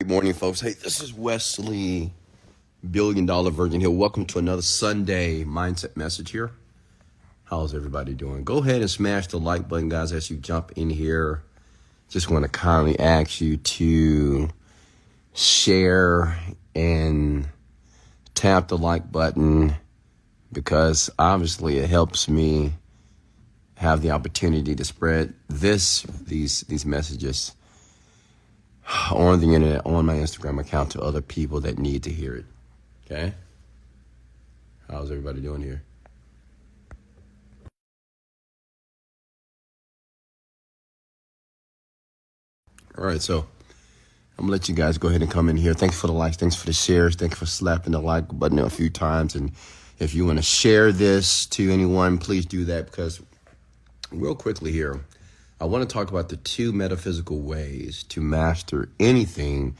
Good morning, folks. Hey, this is Wesley Virgin here. Welcome to another Sunday mindset message here. How's everybody doing? Go ahead and smash the like button, guys, as you jump in here. Just want to kindly ask you to share and tap the like button because obviously it helps me have the opportunity to spread these messages on the internet, on my Instagram account, to other people that need to hear it. Okay? How's everybody doing here? All right, so I'm gonna let you guys go ahead and come in here. Thanks for the likes, thanks for the shares, thank you for slapping the like button a few times. And if you want to share this to anyone, please do that, because real quickly here, I want to talk about the 2 metaphysical ways to master anything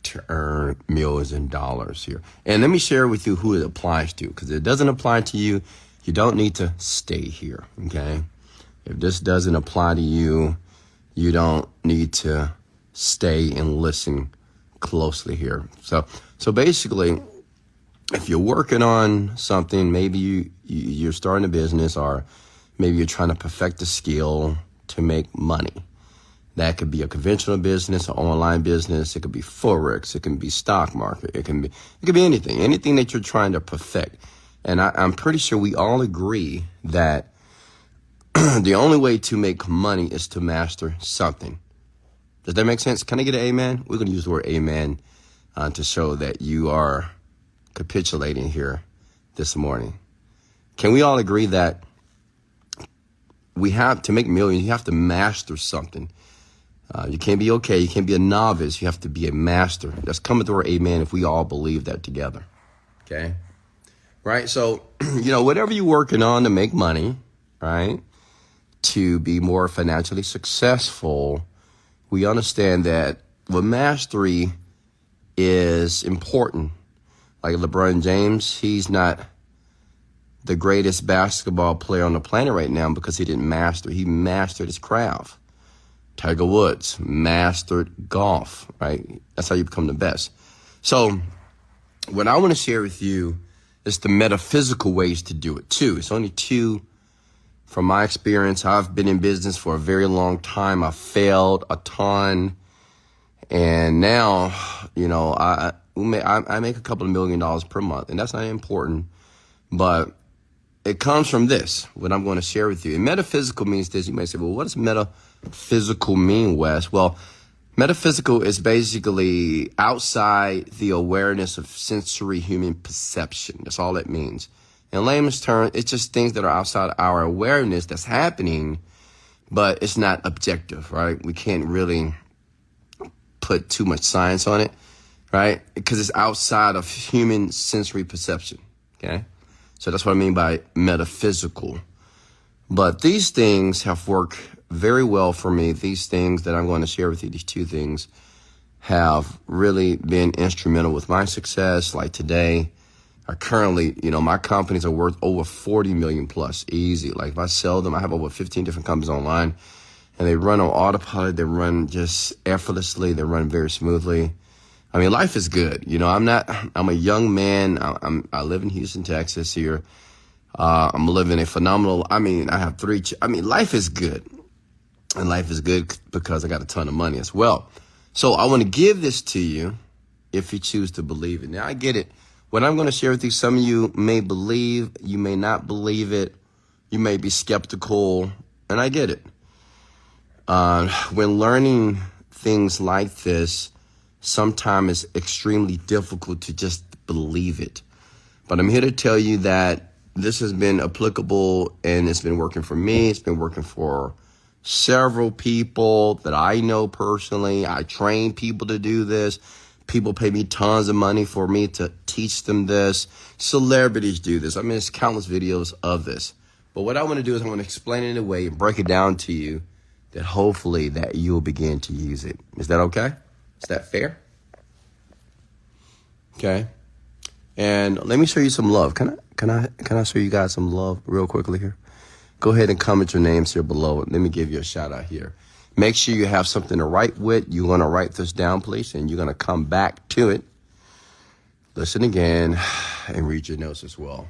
to earn millions in dollars here. And let me share with you who it applies to, because if it doesn't apply to you, you don't need to stay here, okay? If this doesn't apply to you, you don't need to stay and listen closely here. So basically, if you're working on something, maybe you're starting a business, or maybe you're trying to perfect a skill to make money. That could be a conventional business, an online business. It could be Forex. It can be stock market. It could be anything that you're trying to perfect. And I'm pretty sure we all agree that the only way to make money is to master something. Does that make sense? Can I get an amen? We're going to use the word amen to show that you are capitulating here this morning. Can we all agree that we have to make millions? You have to master something. You can't be okay. You can't be a novice. You have to be a master. That's coming through our amen if we all believe that together. Okay? Right? So, whatever you're working on to make money, right, to be more financially successful, we understand that mastery is important. Like LeBron James, he's not the greatest basketball player on the planet right now because he didn't master. He mastered his craft. Tiger Woods mastered golf, right? That's how you become the best. So what I want to share with you is the metaphysical ways to do it too. It's only 2 from my experience. I've been in business for a very long time. I failed a ton. And now, I make a couple of $1 million per month, and that's not important, but it comes from this, what I'm going to share with you. And metaphysical means this. You may say, well, what does metaphysical mean, Wes? Well, metaphysical is basically outside the awareness of sensory human perception. That's all it means. In layman's terms, it's just things that are outside our awareness that's happening, but it's not objective, right? We can't really put too much science on it, right? Because it's outside of human sensory perception, okay? So that's what I mean by metaphysical. But these things have worked very well for me. These things that I'm going to share with you, these 2 things, have really been instrumental with my success. Like today, I currently, my companies are worth over 40 million plus, easy. Like if I sell them, I have over 15 different companies online, and they run on autopilot. They run just effortlessly. They run very smoothly. I mean, life is good. I'm a young man. I live in Houston, Texas here. I'm living a phenomenal, I have 3, life is good. And life is good because I got a ton of money as well. So I want to give this to you if you choose to believe it. Now, I get it. What I'm going to share with you, some of you may believe, you may not believe it. You may be skeptical, and I get it. When learning things like this, sometimes it's extremely difficult to just believe it. But I'm here to tell you that this has been applicable, and it's been working for me. It's been working for several people that I know personally. I train people to do this. People pay me tons of money for me to teach them this. Celebrities do this. There's countless videos of this. But what I want to do is I want to explain it in a way and break it down to you that hopefully that you'll begin to use it. Is that okay? Is that fair? Okay. And let me show you some love. Can I show you guys some love real quickly here? Go ahead and comment your names here below. Let me give you a shout out here. Make sure you have something to write with. You're going to write this down, please, and you're going to come back to it. Listen again and read your notes as well.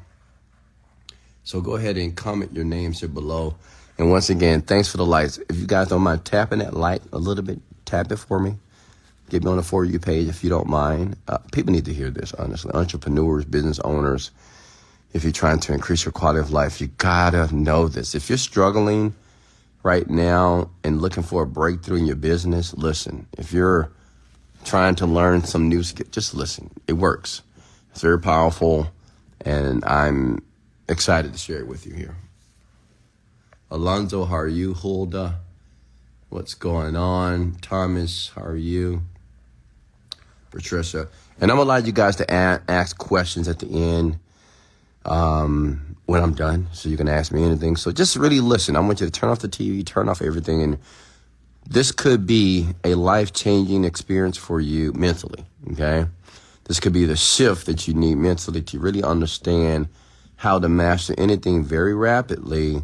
So go ahead and comment your names here below. And once again, thanks for the likes. If you guys don't mind tapping that like a little bit, tap it for me. Get me on the For You page if you don't mind. People need to hear this, honestly. Entrepreneurs, business owners, if you're trying to increase your quality of life, you gotta know this. If you're struggling right now and looking for a breakthrough in your business, listen. If you're trying to learn some new skill, just listen. It works. It's very powerful, and I'm excited to share it with you here. Alonzo, how are you? Hulda, what's going on? Thomas, how are you? Patricia. And I'm going to allow you guys to ask questions at the end when I'm done, so you can ask me anything. So just really listen. I want you to turn off the TV, turn off everything, and this could be a life-changing experience for you mentally, okay? This could be the shift that you need mentally to really understand how to master anything very rapidly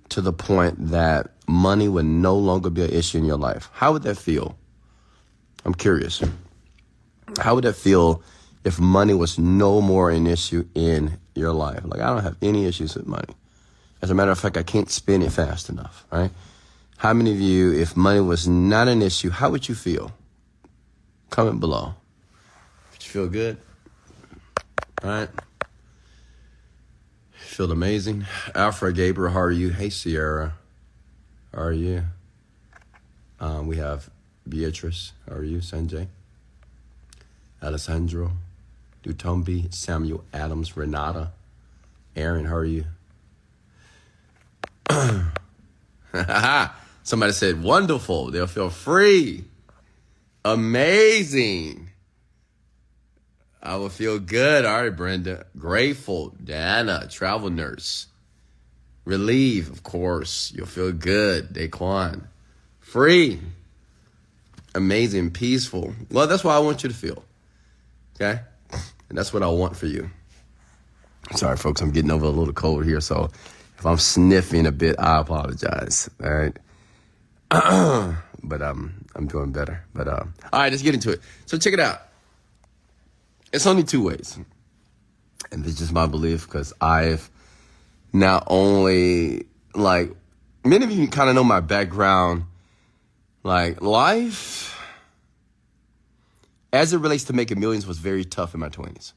to the point that money would no longer be an issue in your life. How would that feel? I'm curious. How would that feel if money was no more an issue in your life? Like, I don't have any issues with money. As a matter of fact, I can't spend it fast enough, right? How many of you, if money was not an issue, how would you feel? Comment below. Would you feel good? All right. Feel amazing. Alfred Gabriel, how are you? Hey, Sierra. How are you? We have Beatrice. How are you? Sanjay. Alessandro. Dutombi. Samuel Adams. Renata. Aaron, how are you? Somebody said, wonderful. They'll feel free. Amazing. I will feel good. All right, Brenda. Grateful. Diana, travel nurse. Relieve, of course. You'll feel good. Daquan. Free. Amazing. Peaceful. Well, that's what I want you to feel. Okay? And that's what I want for you. Sorry, folks. I'm getting over a little cold here, so if I'm sniffing a bit, I apologize. All right? But I'm doing better. But all right, let's get into it. So check it out. It's only two ways. And this is just my belief, because I've not only, like, many of you kind of know my background. Like, life, as it relates to making millions, was very tough in my 20s.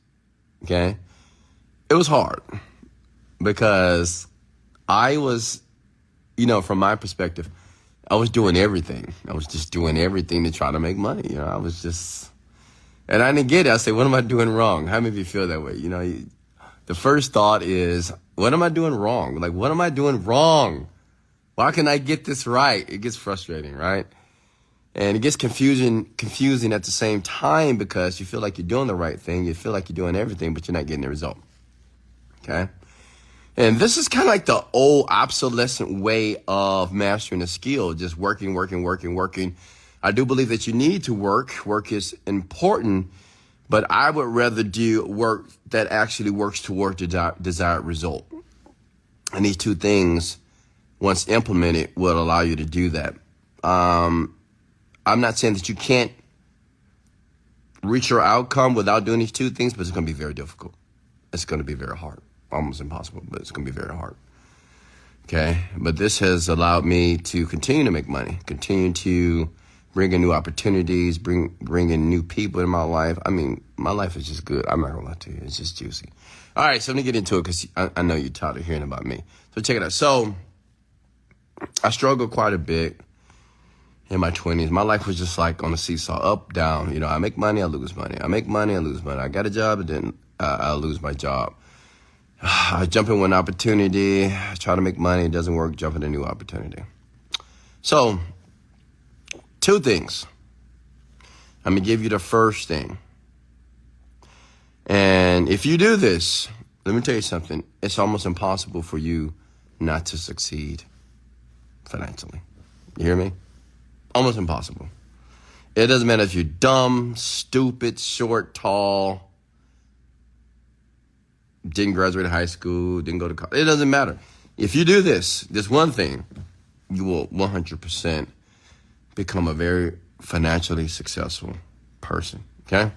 Okay? It was hard because I was, from my perspective, I was doing everything. I was just doing everything to try to make money. I was just, and I didn't get it. I say, what am I doing wrong? How many of you feel that way? The first thought is, what am I doing wrong? Like, what am I doing wrong? Why can't I get this right? It gets frustrating, right? And it gets confusing at the same time, because you feel like you're doing the right thing. You feel like you're doing everything, but you're not getting the result. Okay? And this is kind of like the old obsolescent way of mastering a skill, just working. I do believe that you need to work. Work is important, but I would rather do work that actually works toward the desired result. And these two things, once implemented, will allow you to do that. I'm not saying that you can't reach your outcome without doing these two things, but it's going to be very difficult. It's going to be very hard. Almost impossible, but it's going to be very hard. Okay? But this has allowed me to continue to make money, continue to bring in new opportunities, bring in new people in my life. I mean, my life is just good. I'm not going to lie to you. It's just juicy. All right, so let me get into it, because I know you're tired of hearing about me. So check it out. So I struggled quite a bit in my 20s. My life was just like on a seesaw, up, down. I make money, I lose money. I make money, I lose money. I got a job, and then I lose my job. I jump in one opportunity, try to make money, it doesn't work, jump in a new opportunity. So, two things. I'm going to give you the first thing. And if you do this, let me tell you something. It's almost impossible for you not to succeed financially. You hear me? Almost impossible. It doesn't matter if you're dumb, stupid, short, tall, didn't graduate high school, didn't go to college. It doesn't matter. If you do this one thing, you will 100% become a very financially successful person, okay?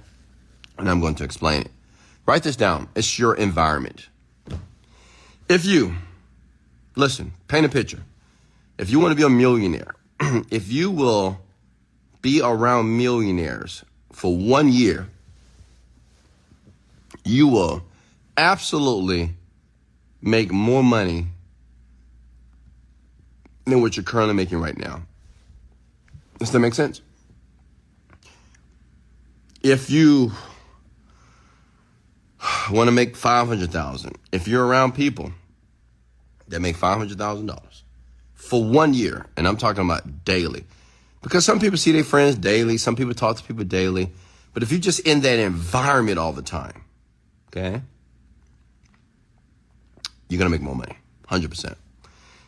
And I'm going to explain it. Write this down. It's your environment. If you, listen, paint a picture. If you want to be a millionaire, if you will be around millionaires for 1 year, you will absolutely make more money than what you're currently making right now. Does that make sense? If you want to make $500,000, if you're around people that make $500,000 for 1 year, and I'm talking about daily, because some people see their friends daily, some people talk to people daily, but if you're just in that environment all the time, okay, you're going to make more money, 100%.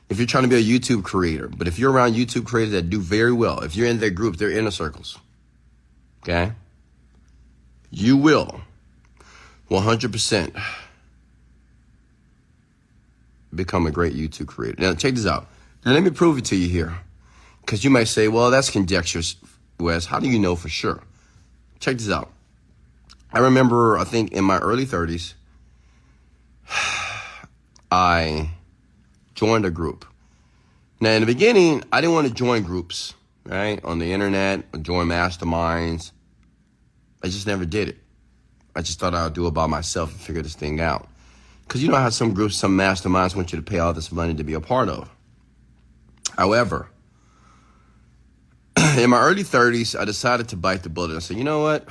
If you're trying to be a YouTube creator, but if you're around YouTube creators that do very well, if you're in their groups, their inner circles, okay, you will 100% become a great YouTube creator. Now, check this out. Now, let me prove it to you here, because you might say, well, that's conjecture, Wes. How do you know for sure? Check this out. I remember, I think in my early 30s, I joined a group. Now, in the beginning, I didn't want to join groups, right, on the internet, or join masterminds. I just never did it. I just thought I would do it by myself and figure this thing out. Because you know how some groups, some masterminds want you to pay all this money to be a part of. However, in my early 30s, I decided to bite the bullet. I said, you know what?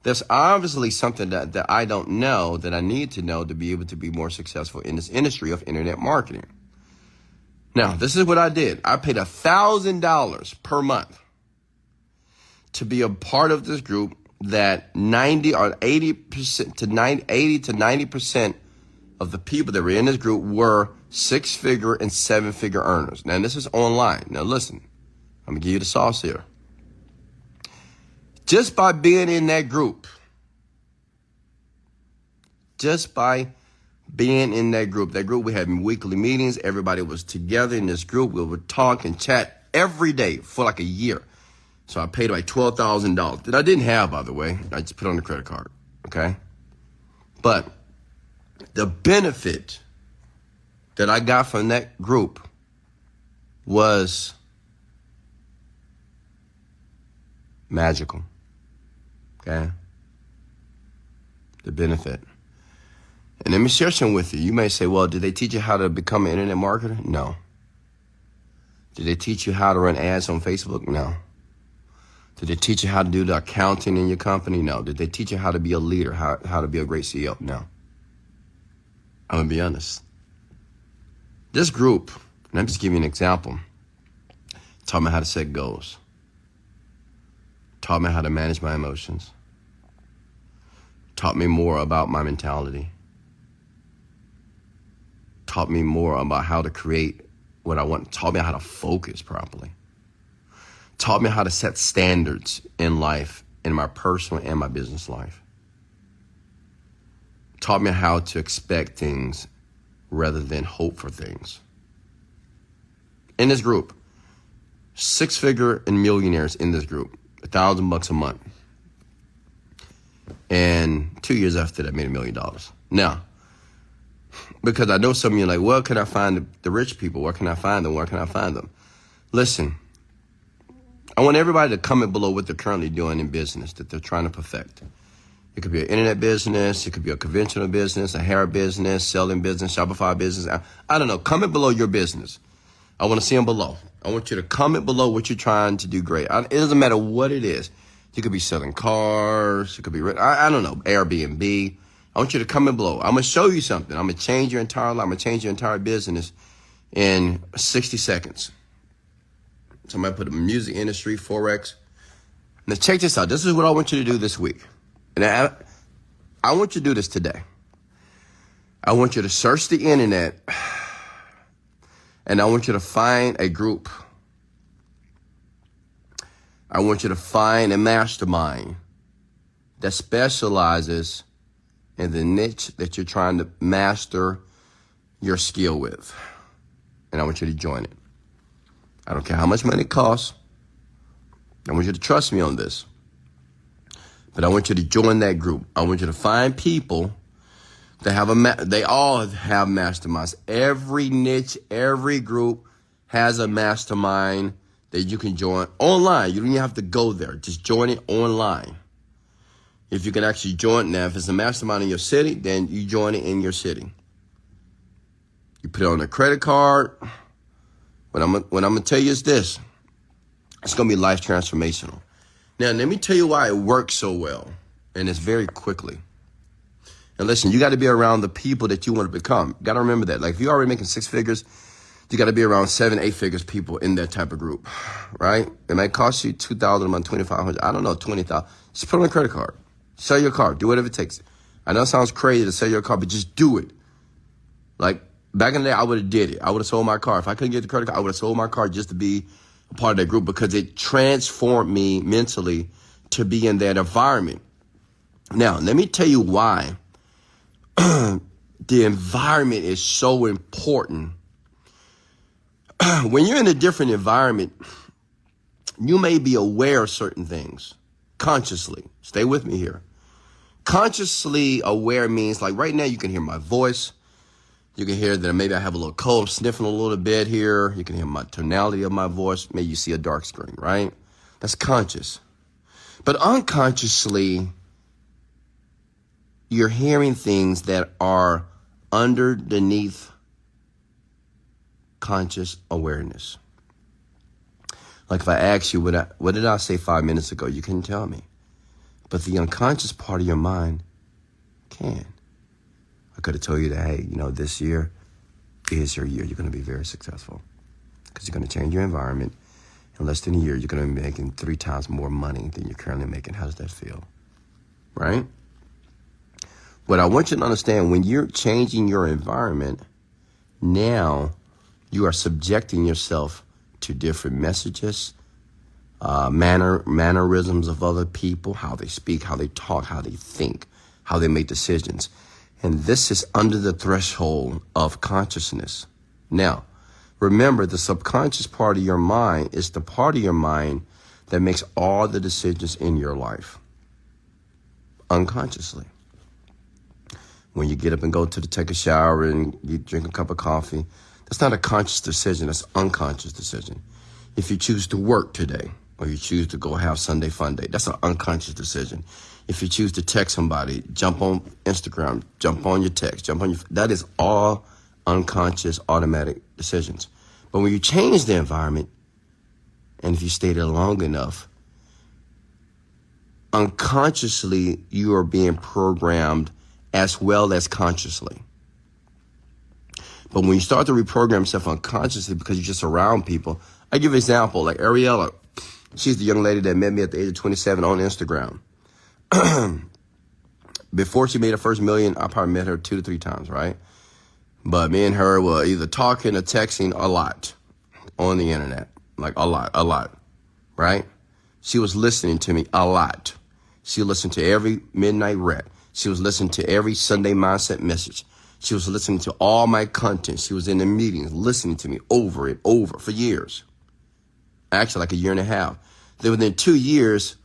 There's obviously something that I don't know that I need to know to be able to be more successful in this industry of internet marketing. Now, this is what I did. I paid $1,000 per month to be a part of this group that 90 or 80% to 90% of the people that were in this group were 6-figure and 7-figure earners. Now, this is online. Now, listen, I'm going to give you the sauce here. Just by being in that group, that group, we had weekly meetings. Everybody was together in this group. We would talk and chat every day for like a year. So I paid like $12,000 that I didn't have, by the way. I just put on the credit card, okay? But the benefit that I got from that group was magical, okay? The benefit. And let me share some with you. You may say, well, did they teach you how to become an internet marketer? No. Did they teach you how to run ads on Facebook? No. Did they teach you how to do the accounting in your company? No. Did they teach you how to be a leader, how to be a great CEO? No. I'm going to be honest. This group, and I'm just giving you an example, taught me how to set goals, taught me how to manage my emotions, taught me more about my mentality, taught me more about how to create what I want, taught me how to focus properly, taught me how to set standards in life, in my personal and my business life, taught me how to expect things rather than hope for things. In this group, 6-figure and millionaires in this group, $1,000 a month. And 2 years after that, I made $1 million. Now, because I know some of you are like, where can I find the rich people? Where can I find them? Where can I find them? Listen, I want everybody to comment below what they're currently doing in business that they're trying to perfect. It could be an internet business. It could be a conventional business, a hair business, selling business, Shopify business. I don't know. Comment below your business. I want to see them below. I want you to comment below what you're trying to do great. It doesn't matter what it is. You could be selling cars. You could be, I don't know, Airbnb. I want you to comment below. I'm going to show you something. I'm going to change your entire life. I'm going to change your entire business in 60 seconds. Somebody put the music industry, Forex. Now check this out. This is what I want you to do this week. And I want you to do this today. I want you to search the internet and I want you to find a group. I want you to find a mastermind that specializes in the niche that you're trying to master your skill with. And I want you to join it. I don't care how much money it costs. I want you to trust me on this. But I want you to join that group. I want you to find people that have they all have masterminds. Every niche, every group has a mastermind that you can join online. You don't even have to go there. Just join it online. If you can actually join now, if it's a mastermind in your city, then you join it in your city. You put it on a credit card. What I'm going to tell you is this. It's going to be life transformational. Now, let me tell you why it works so well. And it's very quickly. And listen, you got to be around the people that you want to become. You got to remember that. Like if you're already making 6 figures, you got to be around 7, 8 figures people in that type of group, right? It might cost you $2,000 a month, $2,500. I don't know, $20,000. Just put on a credit card. Sell your car. Do whatever it takes. I know it sounds crazy to sell your car, but just do it. Like back in the day, I would have did it. I would have sold my car. If I couldn't get the credit card, I would have sold my car just to be a part of that group because it transformed me mentally to be in that environment. Now, let me tell you why the environment is so important. When you're in a different environment, you may be aware of certain things consciously. Stay with me here. Consciously aware means like right now you can hear my voice. You can hear that maybe I have a little cold, I'm sniffing a little bit here. You can hear my tonality of my voice. Maybe you see a dark screen, right? That's conscious. But unconsciously, you're hearing things that are underneath conscious awareness. Like if I ask you, what did I say 5 minutes ago? You couldn't tell me. But the unconscious part of your mind can. I could have told you that, hey, this year is your year. You're going to be very successful because you're going to change your environment. In less than a year, you're going to be making 3 times more money than you're currently making. How does that feel? Right? What I want you to understand, when you're changing your environment, now you are subjecting yourself to different messages, mannerisms of other people, how they speak, how they talk, how they think, how they make decisions. And this is under the threshold of consciousness. Now, remember, the subconscious part of your mind is the part of your mind that makes all the decisions in your life unconsciously. When you get up and go to take a shower and you drink a cup of coffee, that's not a conscious decision, that's an unconscious decision. If you choose to work today or you choose to go have Sunday fun day, that's an unconscious decision. If you choose to text somebody, jump on Instagram, jump on your text, that is all unconscious automatic decisions. But when you change the environment, and if you stay there long enough, unconsciously you are being programmed as well as consciously. But when you start to reprogram yourself unconsciously because you're just around people, I give an example, like Ariella, she's the young lady that met me at the age of 27 on Instagram. Before she made her first million, I probably met her 2 to 3 times, right? But me and her were either talking or texting a lot on the internet, like a lot, right? She was listening to me a lot. She listened to every midnight rap. She was listening to every Sunday mindset message. She was listening to all my content. She was in the meetings listening to me over and over for years. Actually, like a year and a half. Then within 2 years,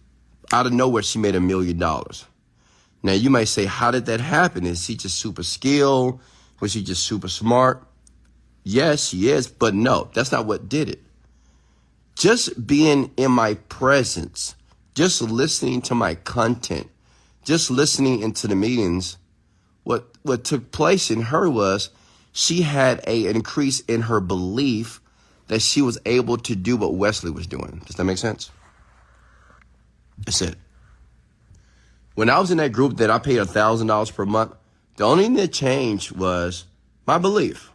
out of nowhere, she made $1 million. Now, you might say, how did that happen? Is she just super skilled? Was she just super smart? Yes, she is, but no, that's not what did it. Just being in my presence, just listening to my content, just listening into the meetings, what took place in her was she had an increase in her belief that she was able to do what Wesley was doing. Does that make sense? That's it. When I was in that group that I paid $1,000 per month, the only thing that changed was my belief.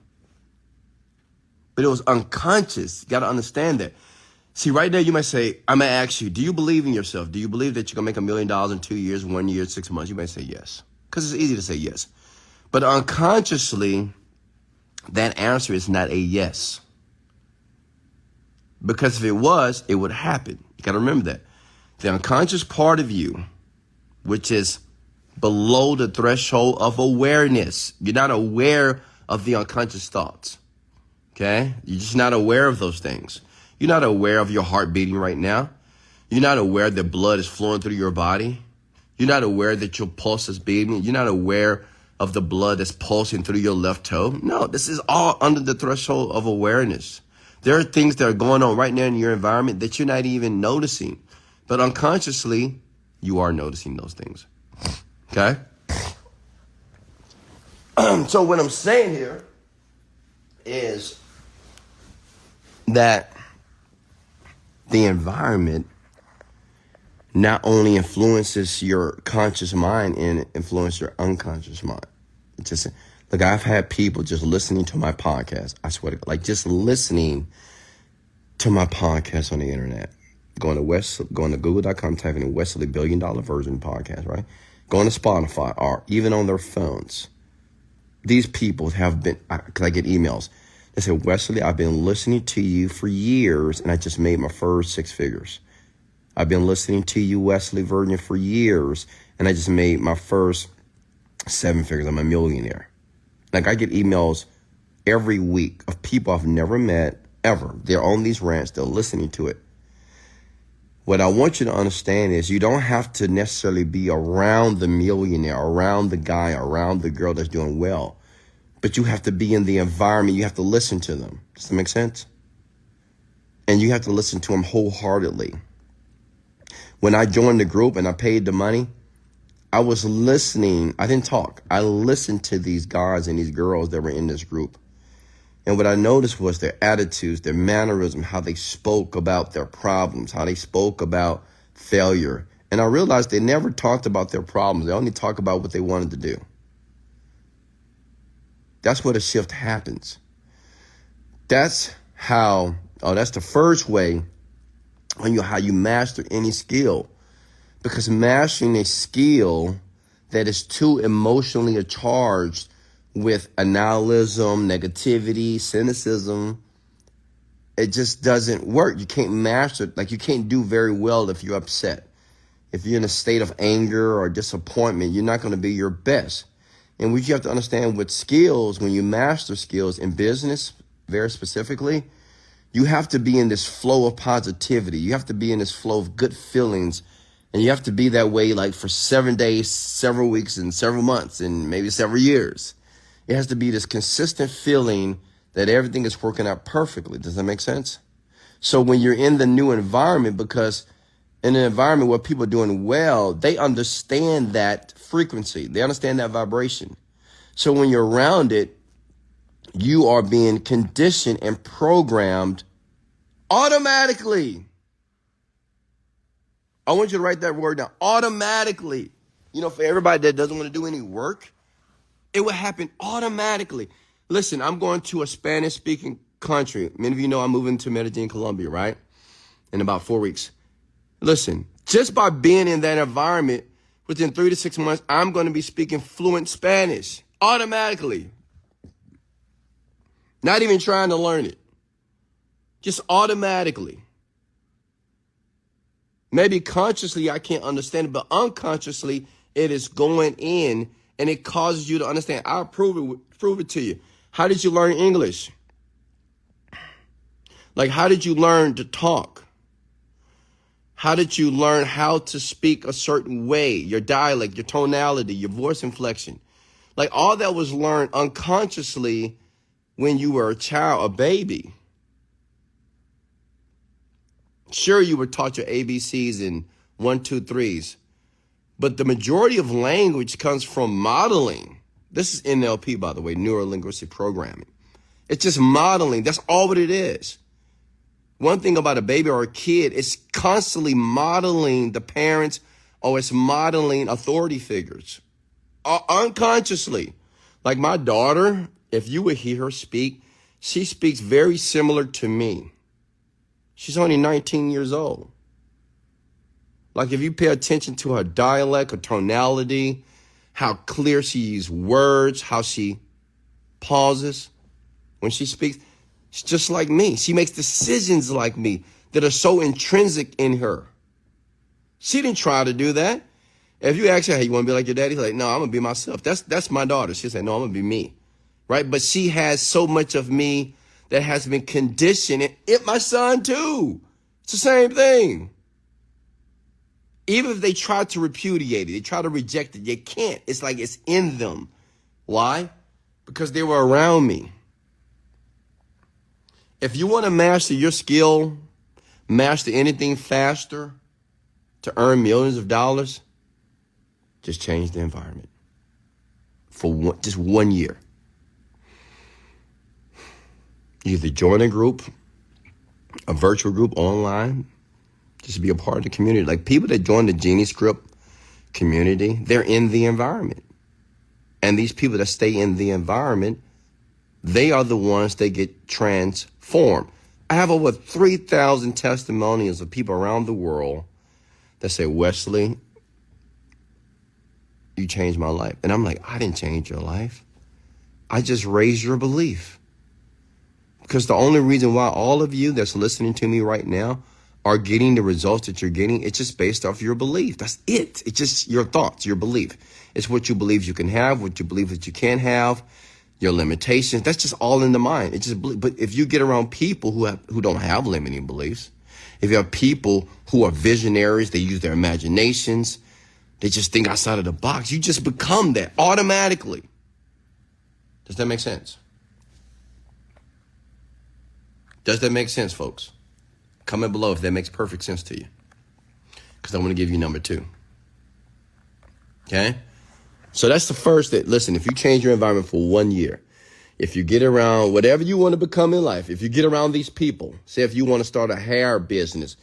But it was unconscious. You got to understand that. See, right there, you might say, I might ask you, do you believe in yourself? Do you believe that you're going to make $1 million in 2 years, 1 year, 6 months? You might say yes, because it's easy to say yes. But unconsciously, that answer is not a yes. Because if it was, it would happen. You got to remember that. The unconscious part of you, which is below the threshold of awareness. You're not aware of the unconscious thoughts. Okay? You're just not aware of those things. You're not aware of your heart beating right now. You're not aware that blood is flowing through your body. You're not aware that your pulse is beating. You're not aware of the blood that's pulsing through your left toe. No, this is all under the threshold of awareness. There are things that are going on right now in your environment that you're not even noticing. But unconsciously, you are noticing those things. Okay? So what I'm saying here is that the environment not only influences your conscious mind and influences your unconscious mind. It's just, look, I've had people just listening to my podcast. I swear to God, like just listening to my podcast on the internet. Going to Google.com, typing in Wesley $1 Billion Virgin podcast, right? Going to Spotify or even on their phones. These people have been, because I get emails. They say, Wesley, I've been listening to you for years and I just made my first 6 figures. I've been listening to you, Wesley Virgin, for years, and I just made my first 7 figures. I'm a millionaire. Like, I get emails every week of people I've never met, ever. They're on these rants. They're listening to it. What I want you to understand is you don't have to necessarily be around the millionaire, around the guy, around the girl that's doing well, but you have to be in the environment. You have to listen to them. Does that make sense? And you have to listen to them wholeheartedly. When I joined the group and I paid the money, I was listening. I didn't talk. I listened to these guys and these girls that were in this group. And what I noticed was their attitudes, their mannerism, how they spoke about their problems, how they spoke about failure. And I realized they never talked about their problems. They only talked about what they wanted to do. That's where the shift happens. That's the first way on how you master any skill. Because mastering a skill that is too emotionally charged with annihilation, negativity, cynicism, it just doesn't work. You can't master it. Like, you can't do very well if you're upset. If you're in a state of anger or disappointment, you're not going to be your best. And what you have to understand with skills, when you master skills in business, very specifically, you have to be in this flow of positivity. You have to be in this flow of good feelings. And you have to be that way like for 7 days, several weeks, and several months, and maybe several years. It has to be this consistent feeling that everything is working out perfectly. Does that make sense? So when you're in the new environment, because in an environment where people are doing well, they understand that frequency. They understand that vibration. So when you're around it, you are being conditioned and programmed automatically. I want you to write that word down. Automatically. You know, for everybody that doesn't want to do any work, it will happen automatically. Listen, I'm going to a Spanish-speaking country. Many of you know I'm moving to Medellin, Colombia, right? In about 4 weeks. Listen, just by being in that environment, within 3 to 6 months, I'm going to be speaking fluent Spanish automatically. Not even trying to learn it. Just automatically. Maybe consciously I can't understand it, but unconsciously it is going in and it causes you to understand. I'll prove it to you. How did you learn English? Like, how did you learn to talk? How did you learn how to speak a certain way? Your dialect, your tonality, your voice inflection. Like, all that was learned unconsciously when you were a child, a baby. Sure, you were taught your ABCs and 1, 2, 3s, but the majority of language comes from modeling. This is NLP, by the way, neuro-linguistic programming. It's just modeling. That's all what it is. One thing about a baby or a kid, it's constantly modeling the parents or it's modeling authority figures unconsciously. Like my daughter, if you would hear her speak, she speaks very similar to me. She's only 19 years old. Like, if you pay attention to her dialect, her tonality, how clear she uses words, how she pauses when she speaks, it's just like me. She makes decisions like me that are so intrinsic in her. She didn't try to do that. If you ask her, hey, you want to be like your daddy? She's like, no, I'm going to be myself. That's my daughter. She'll say, no, I'm going to be me. Right? But she has so much of me that has been conditioned, and my son too. It's the same thing. Even if they try to repudiate it, they try to reject it, they can't. It's like it's in them. Why? Because they were around me. If you want to master your skill, master anything faster to earn millions of dollars, just change the environment for just 1 year. You either join a group, a virtual group online, just be a part of the community. Like people that join the Genie Script community, they're in the environment. And these people that stay in the environment, they are the ones that get transformed. I have over 3,000 testimonials of people around the world that say, Wesley, you changed my life. And I'm like, I didn't change your life. I just raised your belief. Because the only reason why all of you that's listening to me right now are getting the results that you're getting, it's just based off your belief. That's it. It's just your thoughts, your belief. It's what you believe you can have, what you believe that you can't have, your limitations. That's just all in the mind. It's just, but if you get around people who don't have limiting beliefs, if you have people who are visionaries, they use their imaginations, they just think outside of the box, you just become that automatically. Does that make sense? Does that make sense, folks? Comment below if that makes perfect sense to you. Because I want to give you number 2. Okay? So that's the first that, listen, if you change your environment for 1 year, if you get around whatever you want to become in life, if you get around these people, say if you want to start a hair business,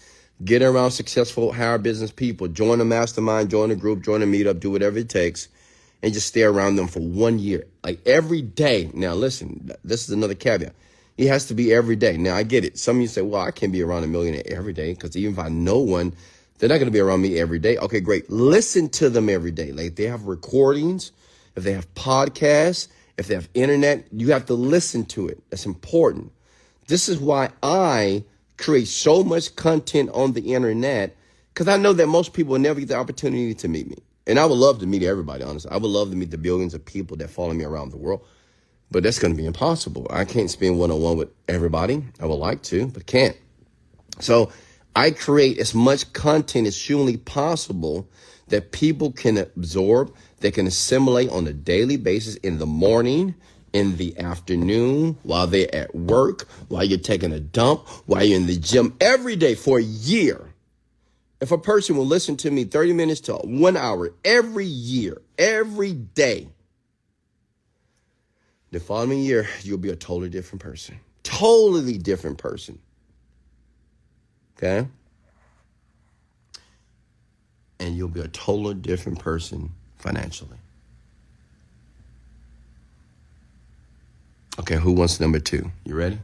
get around successful hair business people, join a mastermind, join a group, join a meetup, do whatever it takes, and just stay around them for 1 year. Like every day. Now, listen, this is another caveat. It has to be every day. Now, I get it. Some of you say, well, I can't be around a millionaire every day because even if I know one, they're not going to be around me every day. Okay, great. Listen to them every day. Like they have recordings, if they have podcasts, if they have internet, you have to listen to it. That's important. This is why I create so much content on the internet because I know that most people will never get the opportunity to meet me. And I would love to meet everybody, honestly. I would love to meet the billions of people that follow me around the world. But that's going to be impossible. I can't spend one-on-one with everybody. I would like to, but can't. So I create as much content as humanly possible that people can absorb, they can assimilate on a daily basis in the morning, in the afternoon, while they're at work, while you're taking a dump, while you're in the gym, every day for a year. If a person will listen to me 30 minutes to 1 hour every year, every day, the following year, you'll be a totally different person. Totally different person. Okay? And you'll be a totally different person financially. Okay, who wants number 2? You ready?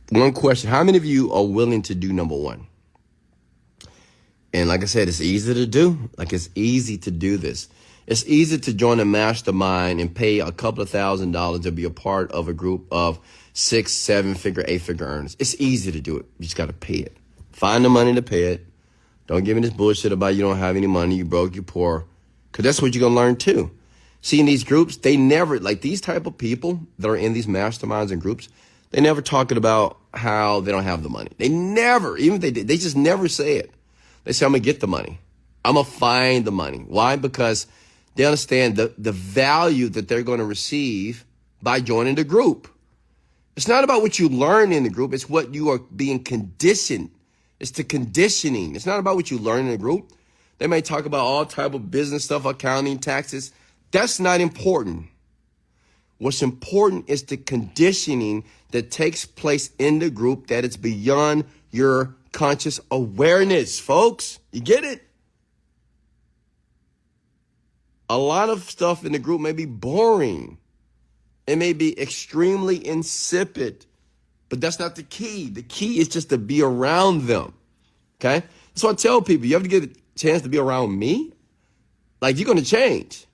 One question. How many of you are willing to do number 1? And like I said, it's easy to do. Like it's easy to do this. It's easy to join a mastermind and pay a couple of $1,000s to be a part of a group of 6, 7-figure, 8-figure earners. It's easy to do it. You just got to pay it. Find the money to pay it. Don't give me this bullshit about you don't have any money, you broke, you poor. Because that's what you're going to learn too. See, in these groups, they never, like these type of people that are in these masterminds and groups, they never talking about how they don't have the money. They never, even if they did, they just never say it. They say, I'm going to get the money. I'm going to find the money. Why? Because they understand the value that they're going to receive by joining the group. It's not about what you learn in the group. It's what you are being conditioned. It's the conditioning. It's not about what you learn in the group. They may talk about all type of business stuff, accounting, taxes. That's not important. What's important is the conditioning that takes place in the group that is beyond your conscious awareness, folks. You get it? A lot of stuff in the group may be boring. It may be extremely insipid, but that's not the key. The key is just to be around them. Okay? So I tell people, you have to get a chance to be around me. Like, you're going to change.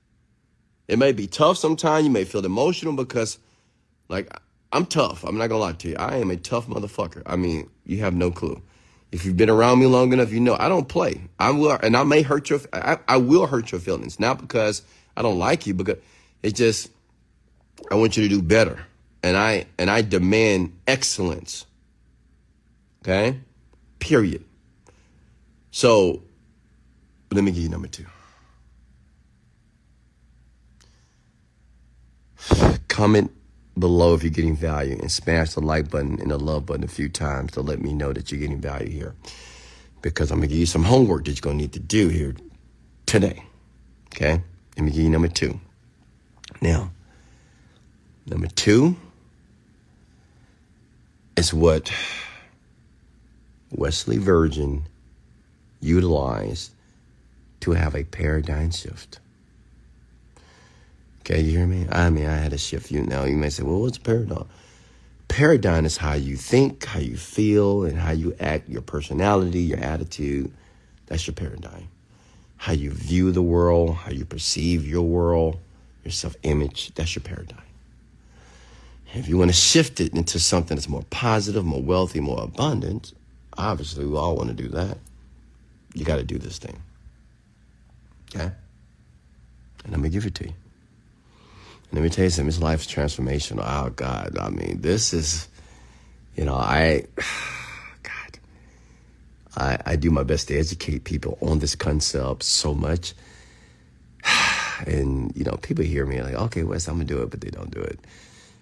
It may be tough sometimes. You may feel emotional because, like, I'm tough. I'm not going to lie to you. I am a tough motherfucker. I mean, you have no clue. If you've been around me long enough, you know I don't play. I will, and I may hurt I will hurt your feelings. Not because I don't like you, because it's just, I want you to do better. And I demand excellence. Okay? Period. So let me give you number 2. Comment below if you're getting value, and smash the like button and the love button a few times to let me know that you're getting value here. Because I'm going to give you some homework that you're going to need to do here today. Okay? Let me give you number 2. Now, number 2 is what Wesley Virgin utilized to have a paradigm shift. Okay, you hear me? I mean, I had a shift. You may say, well, what's a paradigm? Paradigm is how you think, how you feel, and how you act, your personality, your attitude. That's your paradigm. How you view the world, how you perceive your world, your self-image, that's your paradigm. If you want to shift it into something that's more positive, more wealthy, more abundant, obviously we all want to do that. You got to do this thing. Okay? And let me give it to you. And let me tell you something, this life's transformational. Oh, God. I mean, this is, I do my best to educate people on this concept so much. And, people hear me like, okay, Wes, I'm going to do it, but they don't do it.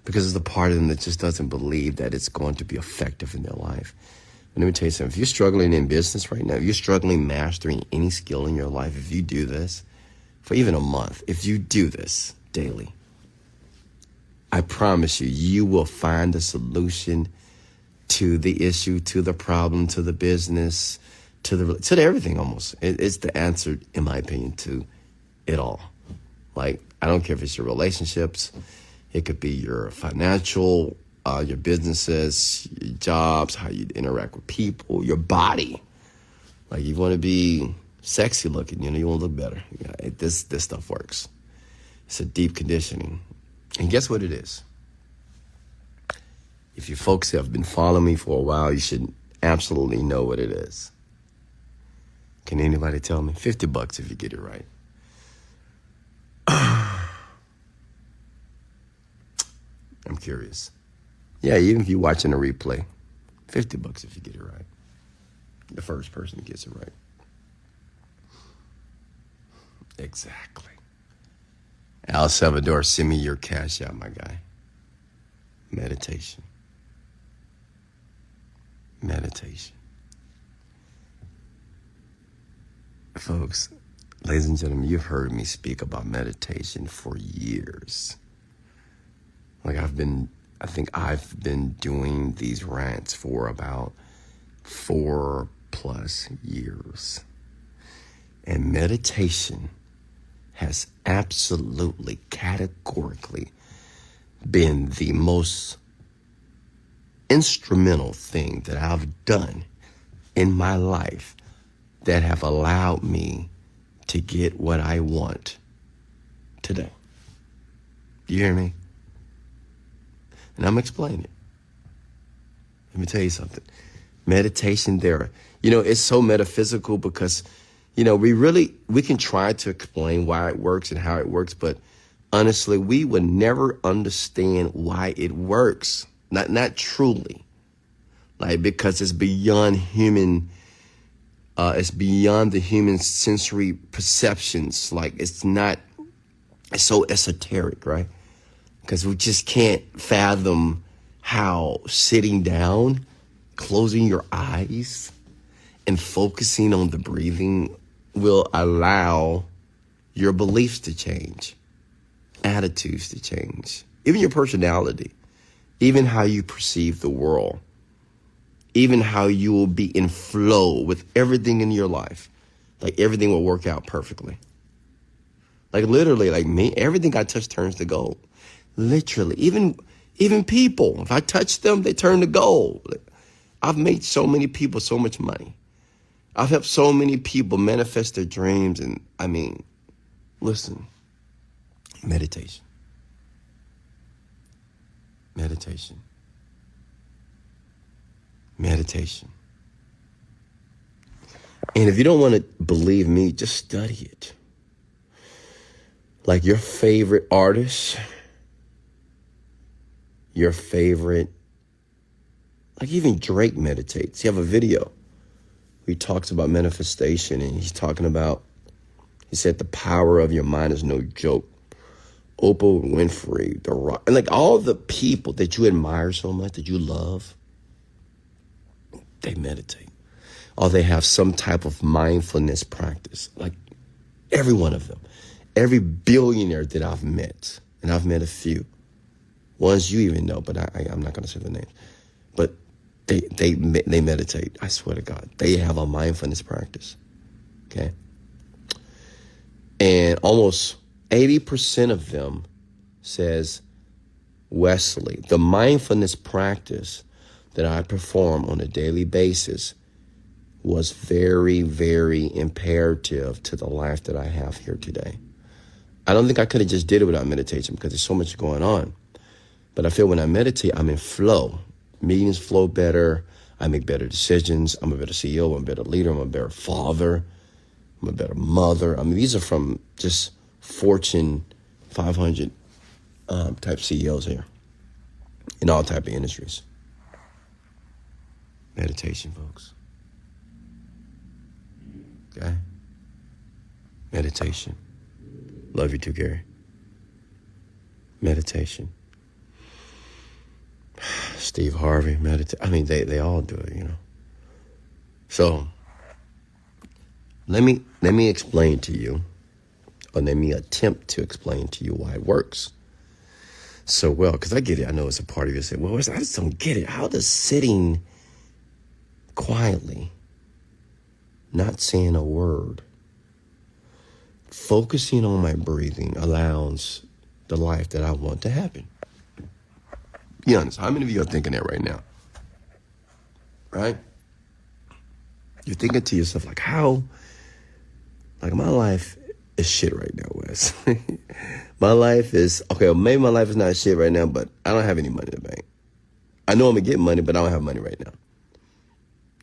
Because there's a part of them that just doesn't believe that it's going to be effective in their life. And let me tell you something, if you're struggling in business right now, if you're struggling mastering any skill in your life, if you do this for even a month, if you do this daily, I promise you, you will find a solution to the issue, to the problem, to the business, to everything almost. It's the answer, in my opinion, to it all. Like, I don't care if it's your relationships, it could be your financial, your businesses, your jobs, how you interact with people, your body. Like, you want to be sexy looking, you want to look better. This stuff works. It's a deep conditioning. And guess what it is? If you folks have been following me for a while, you should absolutely know what it is. Can anybody tell me? $50 if you get it right. I'm curious. Yeah, even if you're watching a replay, $50 if you get it right. The first person who gets it right. Exactly. Al Salvador, send me your cash out, my guy. Meditation. Meditation. Folks, ladies and gentlemen, you've heard me speak about meditation for years. Like I think I've been doing these rants for about 4+ years. And meditation has absolutely, categorically been the most instrumental thing that I've done in my life that have allowed me to get what I want today. You hear me? And I'm explaining it. Let me tell you something. Meditation there, it's so metaphysical because we can try to explain why it works and how it works, but honestly, we would never understand why it works. Not truly. Because it's beyond human, it's beyond the human sensory perceptions. It's so esoteric, right? Because we just can't fathom how sitting down, closing your eyes, and focusing on the breathing will allow your beliefs to change, attitudes to change, even your personality, even how you perceive the world, even how you will be in flow with everything in your life. Everything will work out perfectly. Literally, me, everything I touch turns to gold. Literally, even people, if I touch them, they turn to gold. I've made so many people so much money. I've helped so many people manifest their dreams. And listen, meditation. Meditation. Meditation. And if you don't want to believe me, just study it. Your favorite artist, your favorite, like even Drake meditates. He have a video. He talks about manifestation, and he's talking about, he said, the power of your mind is no joke. Oprah Winfrey, The Rock, and like all the people that you admire so much, that you love, they meditate. Or they have some type of mindfulness practice. Like every one of them. Every billionaire that I've met, and I've met a few, ones you even know, but I'm not going to say the names. But they meditate. I swear to God, they have a mindfulness practice. Okay, and almost 80% of them says, Wesley, the mindfulness practice that I perform on a daily basis was very, very imperative to the life that I have here today. I don't think I could have just did it without meditation because there's so much going on. But I feel when I meditate, I'm in flow. Meetings flow better. I make better decisions. I'm a better CEO. I'm a better leader. I'm a better father. I'm a better mother. I mean, these are from just Fortune 500 type CEOs here in all type of industries. Meditation, folks. Okay? Meditation. Love you too, Gary. Meditation. Steve Harvey, meditate. I mean, they all do it, you know. So, let me explain to you, or let me attempt to explain to you why it works so well. Because I get it. I know it's a part of you that say, well, I just don't get it. How does sitting quietly, not saying a word, focusing on my breathing allows the life that I want to happen? Be honest, how many of you are thinking that right now? Right? You're thinking to yourself, like, how? Like, my life is shit right now, Wes. My life is, okay, well, maybe my life is not shit right now, but I don't have any money in the bank. I know I'm going to get money, but I don't have money right now.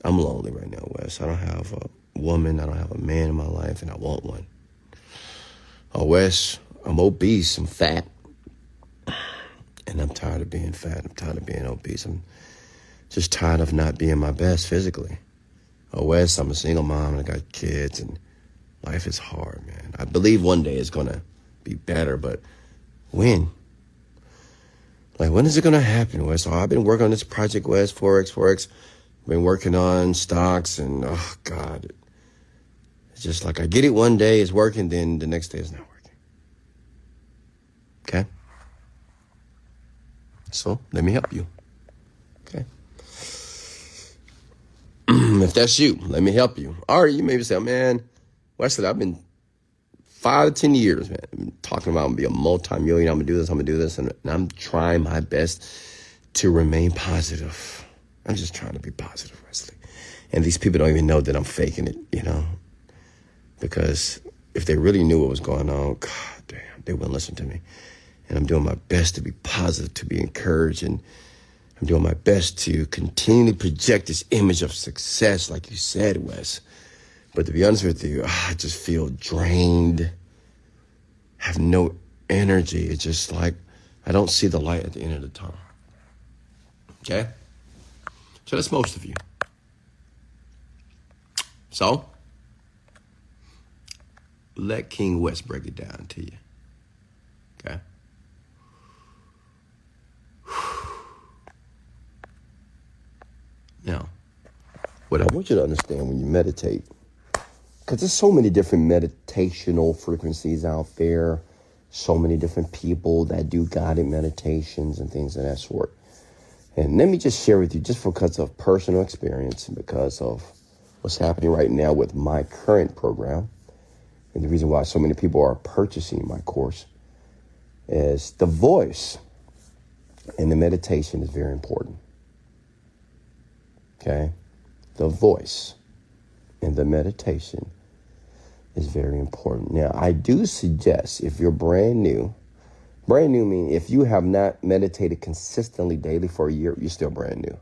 I'm lonely right now, Wes. I don't have a woman. I don't have a man in my life, and I want one. Oh, Wes, I'm obese. I'm fat. And I'm tired of being fat. I'm tired of being obese. I'm just tired of not being my best physically. Oh, Wes, I'm a single mom and I got kids and life is hard, man. I believe one day it's going to be better, but when? Like, when is it going to happen, Wes? So I've been working on this project, Wes, Forex. Been working on stocks and, oh, God. It's just like I get it one day, it's working, then the next day it's not working. Okay? So let me help you. Okay. If that's you, let me help you. Or you maybe say, man, Wesley, I've been 5 to 10 years, man, I'm talking about I'm gonna be a multi-millionaire. I'm gonna do this. And I'm trying my best to remain positive. I'm just trying to be positive, Wesley. And these people don't even know that I'm faking it, you know, because if they really knew what was going on, God damn, they wouldn't listen to me. And I'm doing my best to be positive, to be encouraged, and I'm doing my best to continually project this image of success, like you said, Wes. But to be honest with you, I just feel drained, have no energy. It's just like I don't see the light at the end of the tunnel. Okay? So that's most of you. So, let King West break it down to you. Okay? Now, what I want you to understand when you meditate, because there's so many different meditational frequencies out there, so many different people that do guided meditations and things of that sort. And let me just share with you, just because of personal experience and because of what's happening right now with my current program, and the reason why so many people are purchasing my course, is the voice in the meditation is very important. Okay? The voice in the meditation is very important. Now, I do suggest if you're brand new meaning if you have not meditated consistently daily for a year, you're still brand new.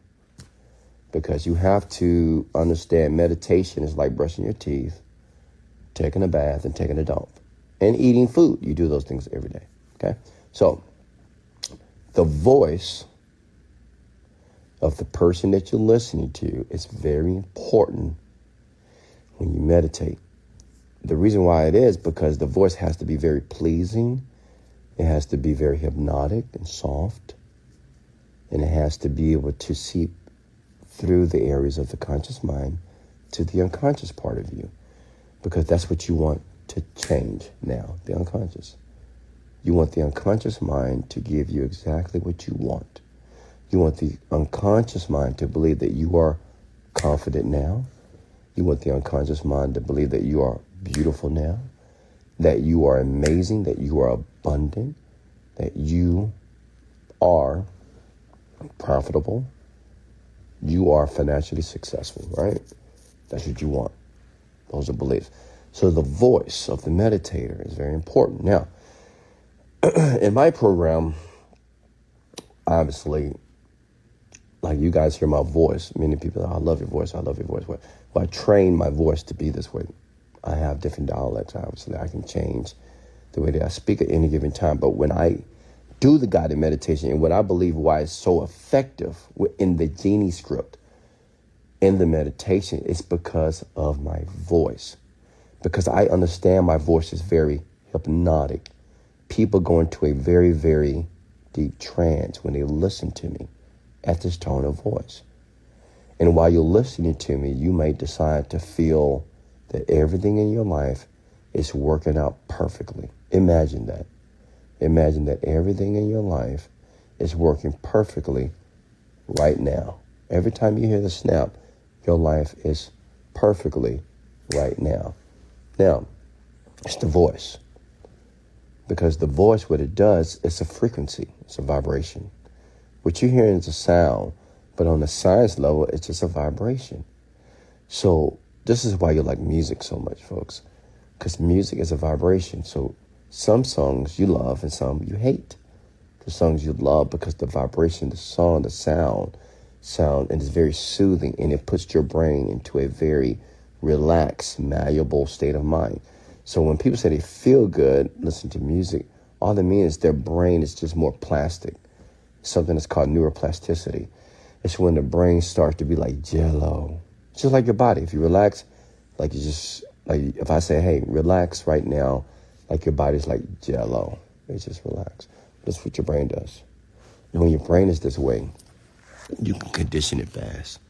Because you have to understand meditation is like brushing your teeth, taking a bath, and taking a dump, and eating food. You do those things every day. Okay? So, the voice of the person that you're listening to is very important when you meditate. The reason why it is because the voice has to be very pleasing. It has to be very hypnotic and soft. And it has to be able to seep through the areas of the conscious mind to the unconscious part of you. Because that's what you want to change now, the unconscious. You want the unconscious mind to give you exactly what you want. You want the unconscious mind to believe that you are confident now. You want the unconscious mind to believe that you are beautiful now, that you are amazing, that you are abundant, that you are profitable, you are financially successful, right? That's what you want. Those are beliefs. So the voice of the meditator is very important. Now, in my program, obviously, like you guys hear my voice. Many people say, I love your voice. I love your voice. Well, I train my voice to be this way. I have different dialects. Obviously, I can change the way that I speak at any given time. But when I do the guided meditation, and what I believe why it's so effective in the genie script, in the meditation, is because of my voice. Because I understand my voice is very hypnotic. People go into a very, very deep trance when they listen to me at this tone of voice. And while you're listening to me, you may decide to feel that everything in your life is working out perfectly. Imagine that. Imagine that everything in your life is working perfectly right now. Every time you hear the snap, your life is perfectly right now. Now, it's the voice. Because the voice, what it does, it's a frequency. It's a vibration. What you're hearing is a sound, but on the science level, it's just a vibration. So this is why you like music so much, folks. Because music is a vibration. So some songs you love and some you hate. The songs you love because the vibration, the song, the sound, and it's very soothing, and it puts your brain into a very relaxed, malleable state of mind. So when people say they feel good, listen to music, all they mean is their brain is just more plastic. Something that's called neuroplasticity. It's when the brain starts to be like jello. Just like your body. If you relax, like you just, like if I say, hey, relax right now, like your body's like jello. It's just relax. That's what your brain does. And when your brain is this way, you can condition it fast.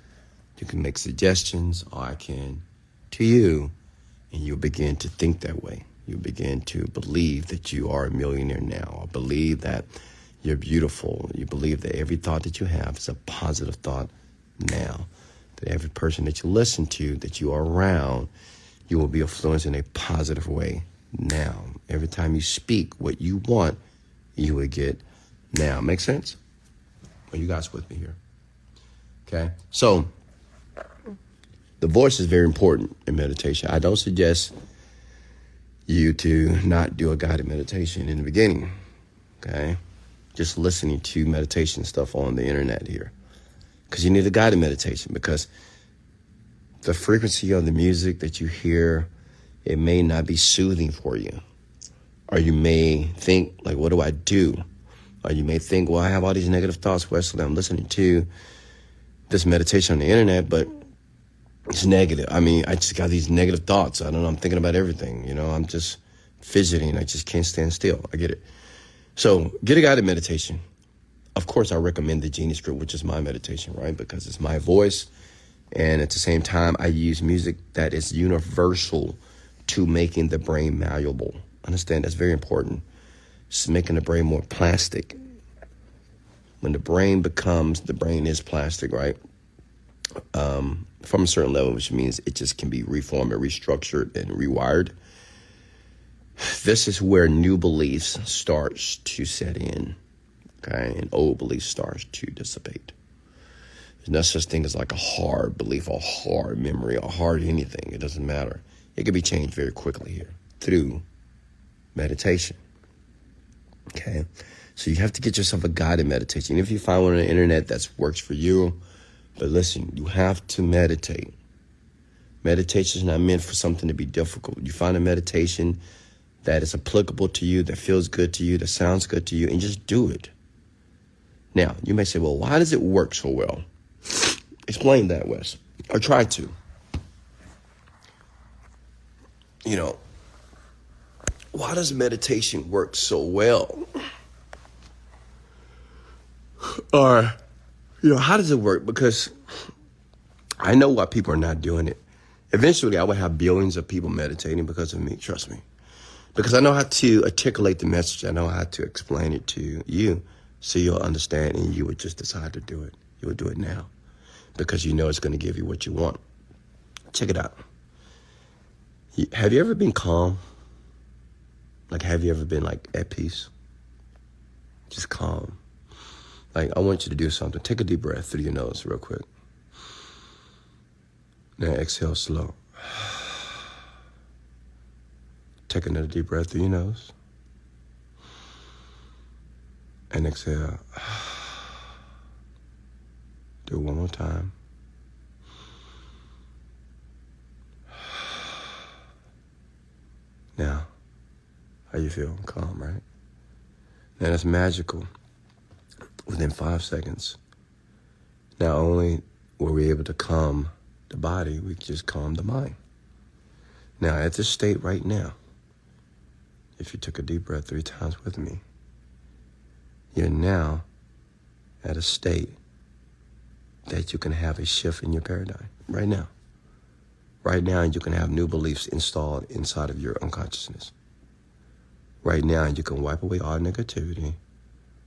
You can make suggestions, or I can, to you, and you'll begin to think that way. You begin to believe that you are a millionaire now, or believe that you're beautiful. You believe that every thought that you have is a positive thought now. That every person that you listen to, that you are around, you will be influenced in a positive way now. Every time you speak what you want, you will get now. Make sense? Are you guys with me here? Okay. So the voice is very important in meditation. I don't suggest you to not do a guided meditation in the beginning. Okay. Just listening to meditation stuff on the internet here. Because you need a guided meditation, because the frequency of the music that you hear, it may not be soothing for you. Or you may think, like, what do I do? Or you may think, well, I have all these negative thoughts, Wesley. I'm listening to this meditation on the internet, but it's negative. I mean, I just got these negative thoughts. I don't know. I'm thinking about everything. You know, I'm just fidgeting. I just can't stand still. I get it. So get a guided meditation. Of course, I recommend the Genie Script, which is my meditation, right? Because it's my voice. And at the same time, I use music that is universal to making the brain malleable. Understand, that's very important. It's making the brain more plastic. When the brain is plastic, right? From a certain level, which means it just can be reformed and restructured and rewired. This is where new beliefs starts to set in, okay? And old beliefs starts to dissipate. There's no such thing as like a hard belief, a hard memory, a hard anything. It doesn't matter. It can be changed very quickly here through meditation, okay? So you have to get yourself a guided meditation. If you find one on the internet that works for you, but listen, you have to meditate. Meditation is not meant for something to be difficult. You find a meditation that is applicable to you, that feels good to you, that sounds good to you, and just do it. Now, you may say, well, why does it work so well? Explain that, Wes. Or try to. Why does meditation work so well? Or, how does it work? Because I know why people are not doing it. Eventually, I would have billions of people meditating because of me, trust me. Because I know how to articulate the message. I know how to explain it to you so you'll understand and you would just decide to do it. You would do it now because you know it's going to give you what you want. Check it out. Have you ever been calm? Like, have you ever been, like, at peace? Just calm. Like, I want you to do something. Take a deep breath through your nose real quick. Now exhale slow. Take another deep breath through your nose. And exhale. Do it one more time. Now, how you feel? Calm, right? Now that's magical. Within 5 seconds, not only were we able to calm the body, we just calm the mind. Now, at this state right now, if you took a deep breath 3 times with me, you're now at a state that you can have a shift in your paradigm right now. Right now, you can have new beliefs installed inside of your unconsciousness. Right now, you can wipe away all negativity.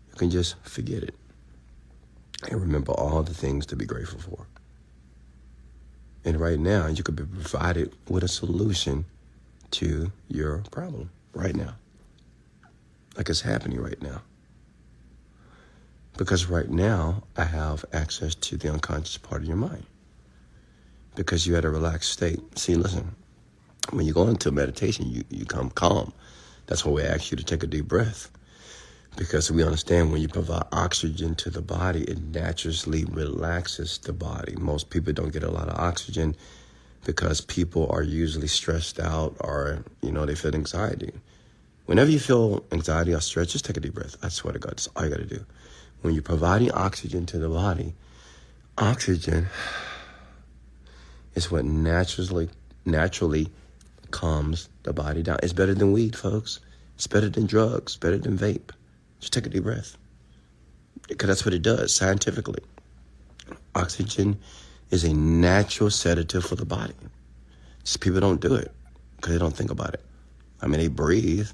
You can just forget it and remember all the things to be grateful for. And right now, you could be provided with a solution to your problem right now. Like it's happening right now. Because right now, I have access to the unconscious part of your mind. Because you're at a relaxed state. See, listen, when you go into meditation, you come calm. That's why we ask you to take a deep breath. Because we understand when you provide oxygen to the body, it naturally relaxes the body. Most people don't get a lot of oxygen because people are usually stressed out or, they feel anxiety. Whenever you feel anxiety or stress, just take a deep breath. I swear to God, that's all you got to do. When you're providing oxygen to the body, oxygen is what naturally calms the body down. It's better than weed, folks. It's better than drugs, better than vape. Just take a deep breath. Because that's what it does scientifically. Oxygen is a natural sedative for the body. Just people don't do it because they don't think about it. I mean, they breathe,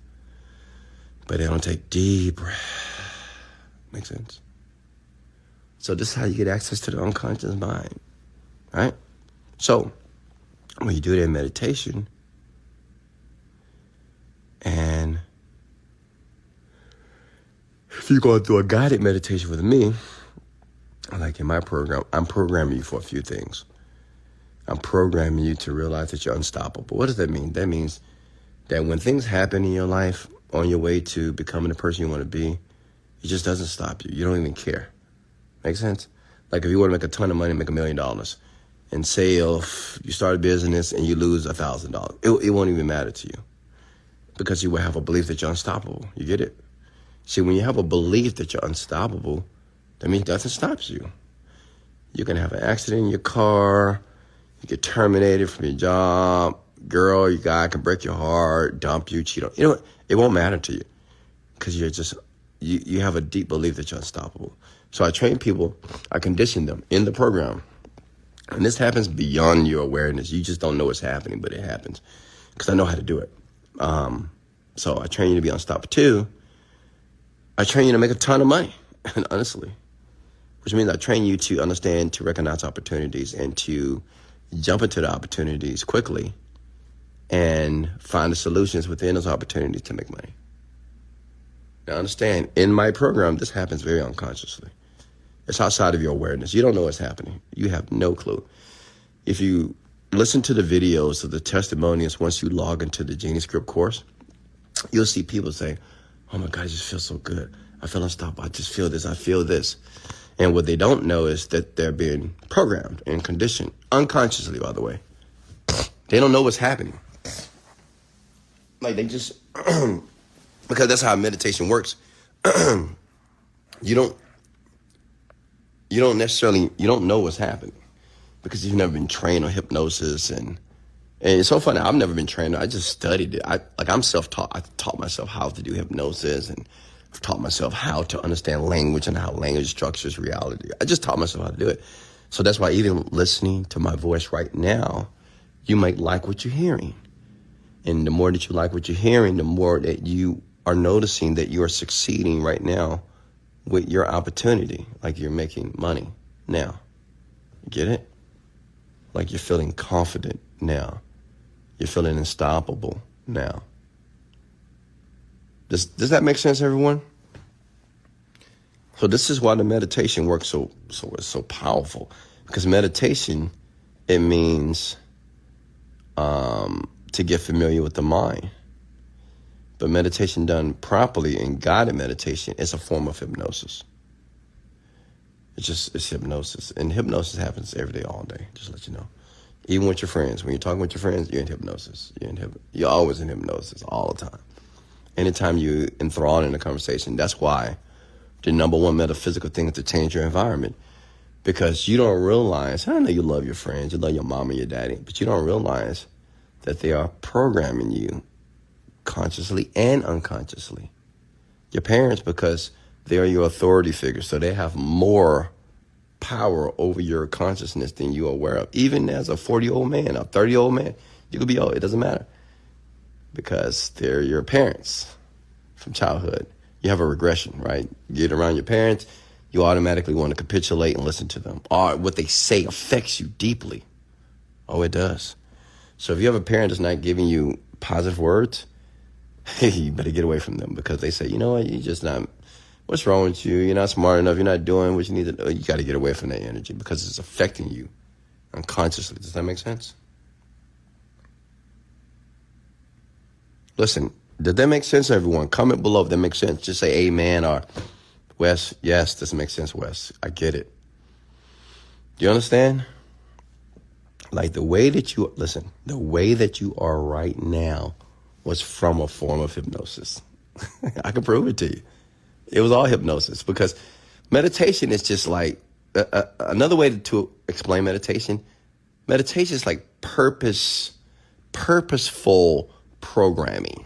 but they don't take deep breath. Makes sense? So this is how you get access to the unconscious mind, right? So when you do that meditation and if you go through a guided meditation with me, like in my program, I'm programming you for a few things. I'm programming you to realize that you're unstoppable. What does that mean? That means that when things happen in your life on your way to becoming the person you want to be, it just doesn't stop you. You don't even care. Make sense? Like if you want to make a ton of money, make $1 million, and say if you start a business and you lose $1,000, it won't even matter to you because you will have a belief that you're unstoppable. You get it? See, when you have a belief that you're unstoppable, that means nothing stops you. You can have an accident in your car, you get terminated from your job, girl, your guy can break your heart, dump you, cheat on you. It won't matter to you because you're just, you have a deep belief that you're unstoppable. So I train people, I condition them in the program. And this happens beyond your awareness. You just don't know what's happening, but it happens because I know how to do it. So I train you to be unstoppable too. I train you to make a ton of money, honestly, which means I train you to understand, to recognize opportunities and to jump into the opportunities quickly and find the solutions within those opportunities to make money. Now understand, in my program, this happens very unconsciously. It's outside of your awareness. You don't know what's happening. You have no clue. If you listen to the videos of the testimonials, once you log into the Genie Script course, you'll see people say, oh my God, I just feel so good. I feel unstoppable. I just feel this. I feel this. And what they don't know is that they're being programmed and conditioned unconsciously, by the way. They don't know what's happening. Like they just, because that's how meditation works. You don't know what's happening. because you've never been trained on hypnosis. And it's so funny. I've never been trained. I just studied it. I'm self-taught. I taught myself how to do hypnosis, and I've taught myself how to understand language and how language structures reality. I just taught myself how to do it. So that's why even listening to my voice right now, you might like what you're hearing. And the more that you like what you're hearing, the more that you are noticing that you are succeeding right now with your opportunity, like you're making money now. Get it? Like you're feeling confident now. You're feeling unstoppable now. Does that make sense, everyone? So this is why the meditation works so powerful. Because meditation, it means to get familiar with the mind. But meditation done properly and guided meditation is a form of hypnosis. It's hypnosis. And hypnosis happens every day, all day, just to let you know. Even with your friends. When you're talking with your friends, you're in hypnosis. You're always in hypnosis all the time. Anytime you enthrall in a conversation, that's why the number one metaphysical thing is to change your environment. Because you don't realize, I know you love your friends, you love your mom and your daddy, but you don't realize that they are programming you consciously and unconsciously. Your parents, because they are your authority figures, so they have more power over your consciousness than you are aware of. Even as a 40-year-old man, a 30-year-old man, you could be old, it doesn't matter. Because they're your parents from childhood. You have a regression, right? You get around your parents, you automatically want to capitulate and listen to them. Or what they say affects you deeply. Oh, it does. So if you have a parent that's not giving you positive words, you better get away from them, because they say, you know what, you're just not, what's wrong with you? You're not smart enough. You're not doing what you need to do. You got to get away from that energy because it's affecting you unconsciously. Does that make sense? Listen, did that make sense, everyone? Comment below if that makes sense. Just say amen or Wes, yes, this makes sense, Wes. I get it. Do you understand? Like the way that you are right now was from a form of hypnosis. I can prove it to you. It was all hypnosis, because meditation is just like, another way to explain meditation is like purposeful programming.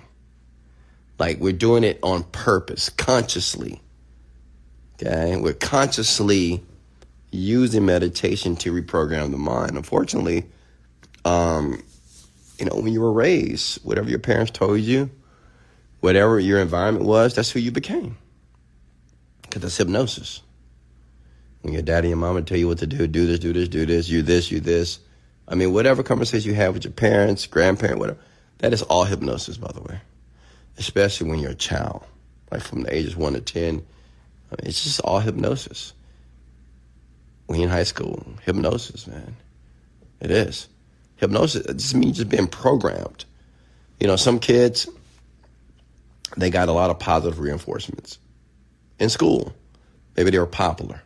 Like we're doing it on purpose, consciously. Okay, we're consciously using meditation to reprogram the mind. Unfortunately, when you were raised, whatever your parents told you, whatever your environment was, that's who you became. Because that's hypnosis. When your daddy and mama tell you what to do this, do this, you this. I mean, whatever conversation you have with your parents, grandparents, whatever, that is all hypnosis, by the way. Especially when you're a child, like from the ages 1 to 10. I mean, it's just all hypnosis. When you're in high school, hypnosis, man. It is. Hypnosis, it just means just being programmed. Some kids, they got a lot of positive reinforcements in school. Maybe they were popular,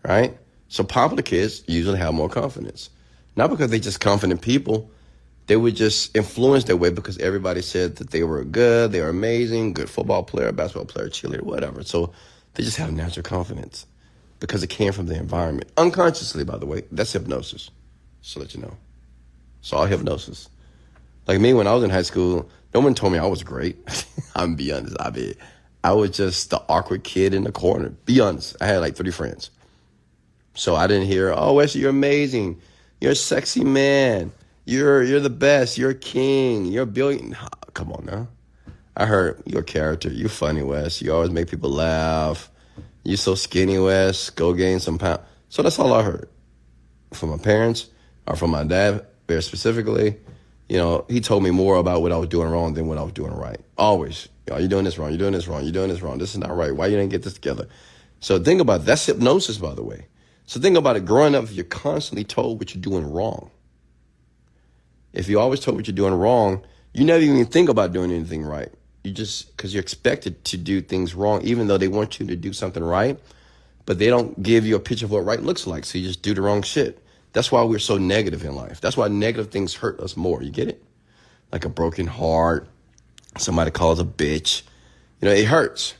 right? So popular kids usually have more confidence. Not because they're just confident people. They were just influenced that way because everybody said that they were good, they were amazing, good football player, basketball player, cheerleader, whatever. So they just have natural confidence because it came from the environment. Unconsciously, by the way, that's hypnosis, so that you know. It's all hypnosis. Like me, when I was in high school, no one told me I was great. I'm be honest. I was just the awkward kid in the corner. Be honest. I had like 30 friends. So I didn't hear, oh, Wesley, you're amazing. You're a sexy man. You're the best. You're a king. You're a billion. Come on now. I heard your character. You're funny, Wes. You always make people laugh. You're so skinny, Wes. Go gain some pounds. So that's all I heard from my parents or from my dad, very specifically. He told me more about what I was doing wrong than what I was doing right. Always. You're doing this wrong. You're doing this wrong. You're doing this wrong. This is not right. Why you didn't get this together? So think about it. That's hypnosis, by the way. So think about it. Growing up, you're constantly told what you're doing wrong. If you're always told what you're doing wrong, you never even think about doing anything right. You just, because you're expected to do things wrong, even though they want you to do something right, but they don't give you a picture of what right looks like. So you just do the wrong shit. That's why we're so negative in life. That's why negative things hurt us more. You get it? Like a broken heart, somebody calls a bitch. It hurts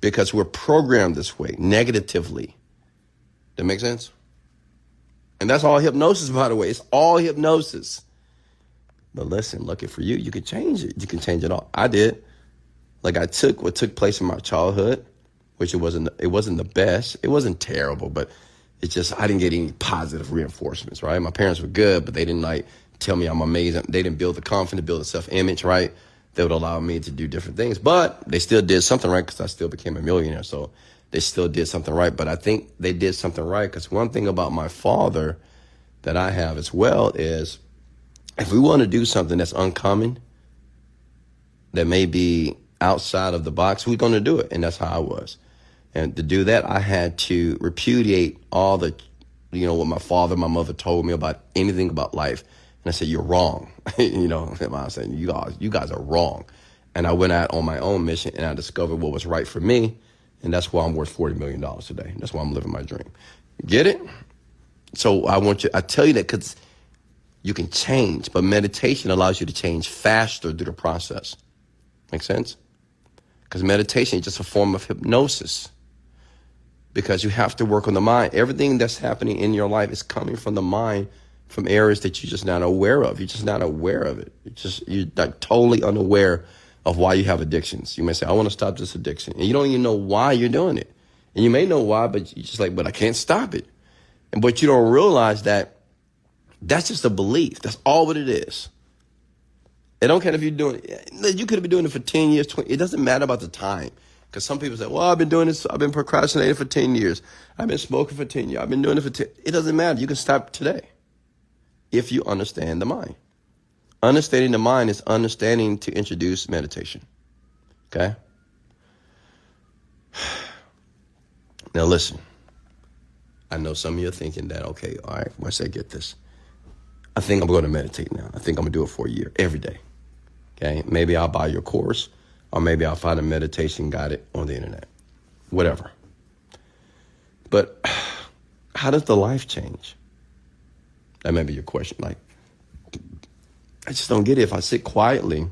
because we're programmed this way, negatively. That make sense? And that's all hypnosis, by the way. It's all hypnosis. But listen, lucky for you, you can change it. You can change it all. I did. Like I took what took place in my childhood, which it wasn't the best. It wasn't terrible, but it's just, I didn't get any positive reinforcements, right? My parents were good, but they didn't like tell me I'm amazing. They didn't build the confidence, build the self-image, right? They would allow me to do different things, but they still did something right because I still became a millionaire. So they still did something right. But I think they did something right because one thing about my father that I have as well is if we want to do something that's uncommon, that may be outside of the box, we're going to do it. And that's how I was. And to do that, I had to repudiate all the, what my father, my mother told me about anything about life. And I said, you're wrong. I'm saying, you guys are wrong. And I went out on my own mission and I discovered what was right for me. And that's why I'm worth $40 million today. That's why I'm living my dream. Get it? So I tell you that because you can change, but meditation allows you to change faster through the process. Make sense? Because meditation is just a form of hypnosis. Because you have to work on the mind. Everything that's happening in your life is coming from the mind, from areas that you're just not aware of. You're just not aware of it. You're like totally unaware of why you have addictions. You may say, I want to stop this addiction. And you don't even know why you're doing it. And you may know why, but you're just like, but I can't stop it. But you don't realize that that's just a belief. That's all what it is. It don't care if you're doing it. You could have been doing it for 10 years, 20. It doesn't matter about the time. Because some people say, well, I've been doing this. I've been procrastinating for 10 years. I've been smoking for 10 years. I've been doing it for 10. It doesn't matter. You can stop today if you understand the mind. Understanding the mind is understanding to introduce meditation. Okay? Now listen. I know some of you are thinking that, okay, all right, once I get this, I think I'm going to meditate now. I think I'm going to do it for a year, every day. Okay? Maybe I'll buy your course, or maybe I'll find a meditation guided on the internet. Whatever. But how does the life change? That may be your question. Like, I just don't get it. If I sit quietly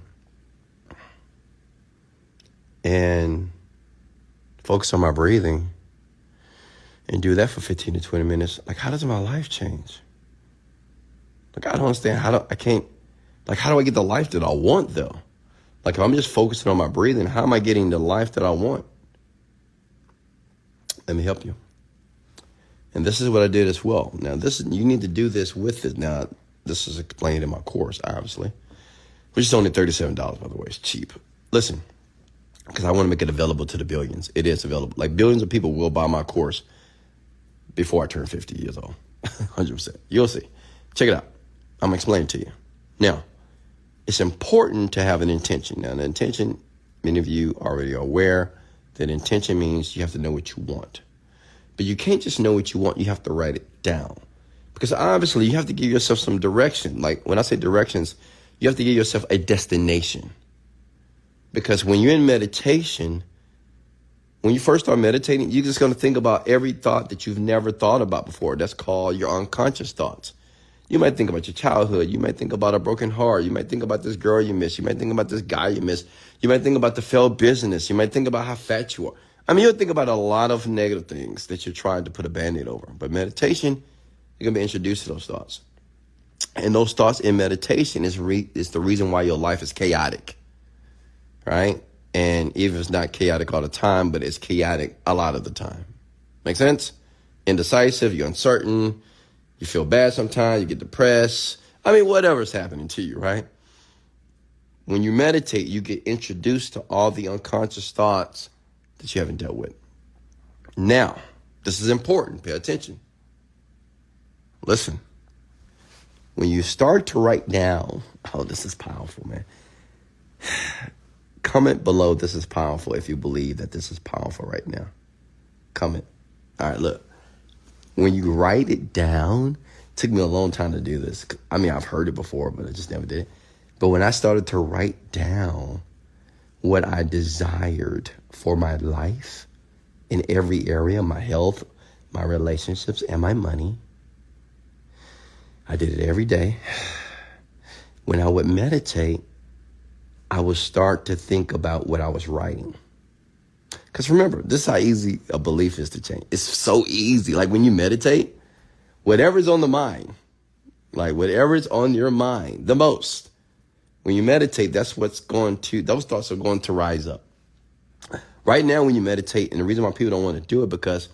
and focus on my breathing and do that for 15 to 20 minutes, like, how does my life change? Like, I don't understand. How do I get the life that I want, though? Like, if I'm just focusing on my breathing, how am I getting the life that I want? Let me help you. And this is what I did as well. Now, you need to do this with it. Now, this is explained in my course, obviously, which is only $37, by the way. It's cheap. Listen, because I want to make it available to the billions. It is available. Like, billions of people will buy my course before I turn 50 years old. 100%. You'll see. Check it out. I'm going to explain it to you. Now, it's important to have an intention. Now, the intention, many of you already are aware that intention means you have to know what you want. But you can't just know what you want. You have to write it down. Because obviously, you have to give yourself some direction. Like, when I say directions, you have to give yourself a destination. Because when you're in meditation, when you first start meditating, you're just going to think about every thought that you've never thought about before. That's called your unconscious thoughts. You might think about your childhood. You might think about a broken heart. You might think about this girl you miss. You might think about this guy you miss. You might think about the failed business. You might think about how fat you are. I mean, you'll think about a lot of negative things that you're trying to put a Band-Aid over. But meditation, you're going to be introduced to those thoughts. And those thoughts in meditation is the reason why your life is chaotic, right? And even if it's not chaotic all the time, but it's chaotic a lot of the time. Make sense? Indecisive, you're uncertain. You feel bad sometimes, you get depressed. I mean, whatever's happening to you, right? When you meditate, you get introduced to all the unconscious thoughts that you haven't dealt with. Now, this is important. Pay attention. Listen. When you start to write down, oh, this is powerful, man. Comment below, this is powerful, if you believe that this is powerful right now. Comment. All right, look. When you write it down, it took me a long time to do this. I mean, I've heard it before, but I just never did it. But when I started to write down what I desired for my life in every area, my health, my relationships, and my money, I did it every day. When I would meditate, I would start to think about what I was writing. Because remember, this is how easy a belief is to change. It's so easy. Like when you meditate, whatever's on the mind, like whatever's on your mind the most, when you meditate, those thoughts are going to rise up. Right now, when you meditate, and the reason why people don't want to do it, because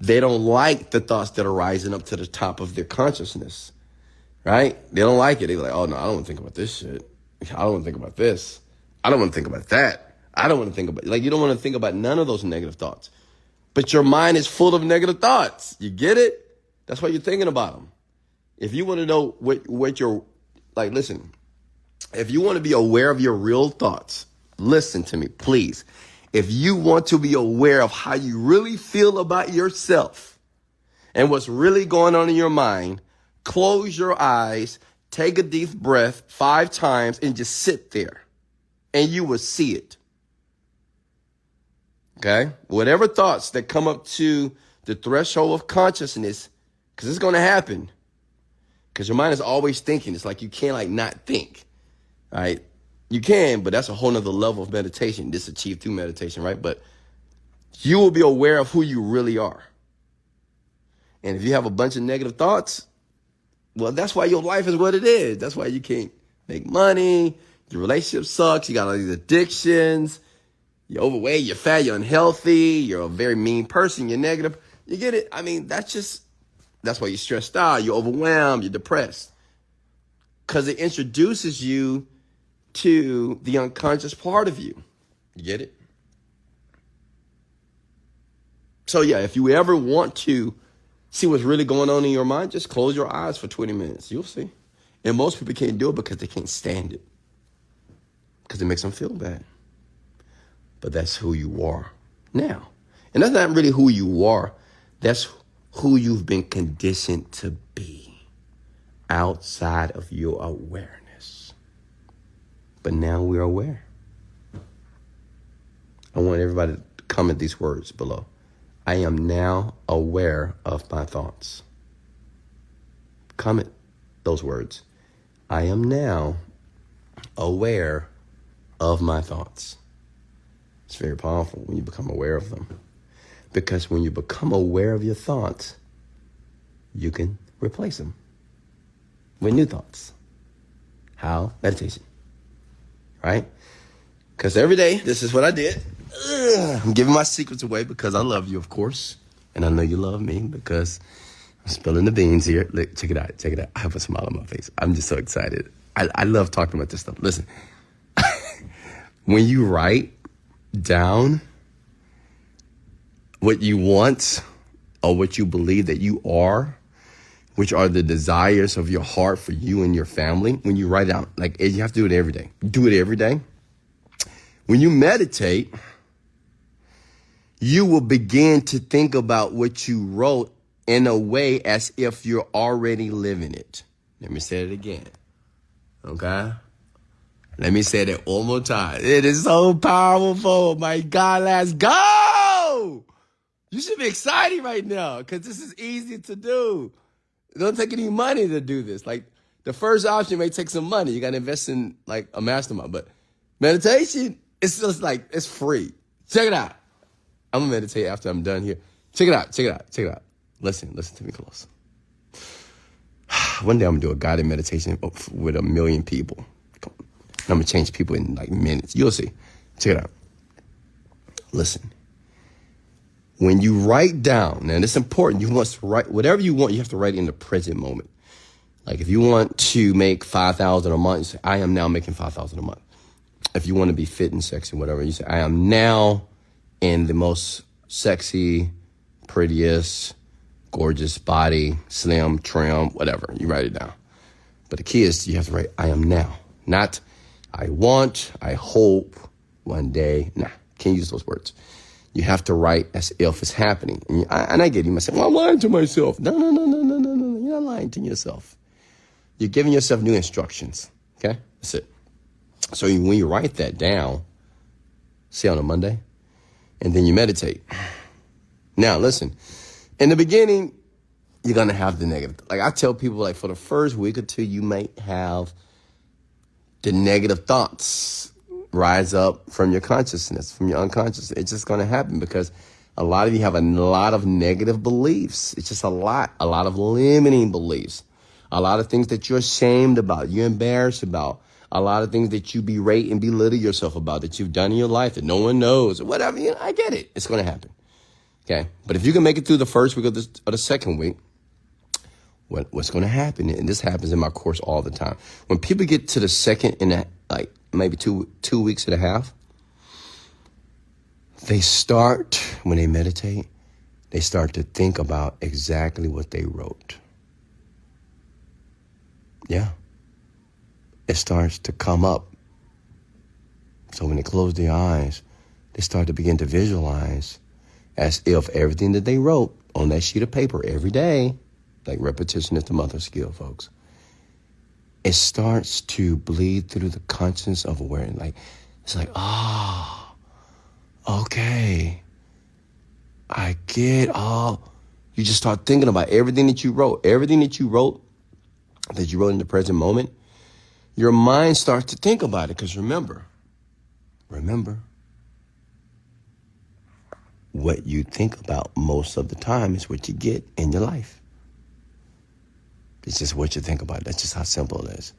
they don't like the thoughts that are rising up to the top of their consciousness, right? They don't like it. They're like, oh, no, I don't want to think about this shit. I don't want to think about this. I don't want to think about that. I don't want to think about, you don't want to think about none of those negative thoughts. But your mind is full of negative thoughts. You get it? That's why you're thinking about them. If you want to know what you're, listen, if you want to be aware of your real thoughts, listen to me, please. If you want to be aware of how you really feel about yourself and what's really going on in your mind, close your eyes, take a deep breath 5 times, and just sit there, and you will see it. Okay? Whatever thoughts that come up to the threshold of consciousness, because it's going to happen, because your mind is always thinking. It's like you can't not think, right? You can, but that's a whole nother level of meditation. This is achieved through meditation, right? But you will be aware of who you really are. And if you have a bunch of negative thoughts, well, that's why your life is what it is. That's why you can't make money. Your relationship sucks. You got all these addictions. You're overweight. You're fat. You're unhealthy. You're a very mean person. You're negative. You get it? I mean, that's why you're stressed out. You're overwhelmed. You're depressed. Because it introduces you to the unconscious part of you. You get it? So yeah, if you ever want to see what's really going on in your mind, just close your eyes for 20 minutes. You'll see. And most people can't do it because they can't stand it. Because it makes them feel bad. But that's who you are now. And that's not really who you are. That's who you've been conditioned to be outside of your awareness. But now we're aware. I want everybody to comment these words below. I am now aware of my thoughts. Comment those words. I am now aware of my thoughts. It's very powerful when you become aware of them. Because when you become aware of your thoughts, you can replace them with new thoughts. How? Meditation. Right? Because every day, this is what I did. I'm giving my secrets away because I love you, of course. And I know you love me because I'm spilling the beans here. Look, check it out. Check it out. I have a smile on my face. I'm just so excited. I love talking about this stuff. Listen, when you write down what you want or what you believe that you are, which are the desires of your heart for you and your family, when you write down, you have to do it every day. Do it every day. When you meditate, you will begin to think about what you wrote in a way as if you're already living it. Let me say it again. Okay? Let me say that one more time. It is so powerful. My God, let's go! You should be excited right now because this is easy to do. It don't take any money to do this. The first option may take some money. You got to invest in a mastermind. But meditation, it's just it's free. Check it out. I'm going to meditate after I'm done here. Check it out. Check it out. Check it out. Listen to me close. One day I'm going to do a guided meditation with 1 million people. I'm going to change people in minutes. You'll see. Check it out. Listen. When you write down, and it's important, you must write whatever you want, you have to write in the present moment. If you want to make $5,000 a month, you say, I am now making $5,000 a month. If you want to be fit and sexy, whatever, you say, I am now in the most sexy, prettiest, gorgeous body, slim, trim, whatever. You write it down. But the key is you have to write, I am now. Not, I want, I hope, one day. Nah, can't use those words. You have to write as if it's happening. And I get it. You might say, well, I'm lying to myself. No. You're not lying to yourself. You're giving yourself new instructions. Okay? That's it. So when you write that down, say on a Monday, and then you meditate. Now, listen. In the beginning, you're going to have the negative. I tell people, for the first week or two, you might have the negative thoughts rise up from your consciousness, from your unconscious. It's just going to happen because A lot of you have a lot of negative beliefs. It's just a lot of limiting beliefs, a lot of things that you're ashamed about, you're embarrassed about, a lot of things that you berate and belittle yourself about that you've done in your life that no one knows or whatever. You know, I get it. It's going to happen. Okay. But if you can make it through the first week of the second week, what's going to happen, and this happens in my course all the time, when people get to the second and like maybe two weeks and a half, they start, when they meditate, they start to think about exactly what they wrote. Yeah. It starts to come up. So when they close their eyes, they start to begin to visualize as if everything that they wrote on that sheet of paper every day, like repetition is the mother of skill, folks, it starts to bleed through the consciousness of awareness. Like, it's like, okay, I get all. You just start thinking about everything that you wrote in the present moment. Your mind starts to think about it, because remember, what you think about most of the time is what you get in your life. It's just what you think about. That's just how simple it is.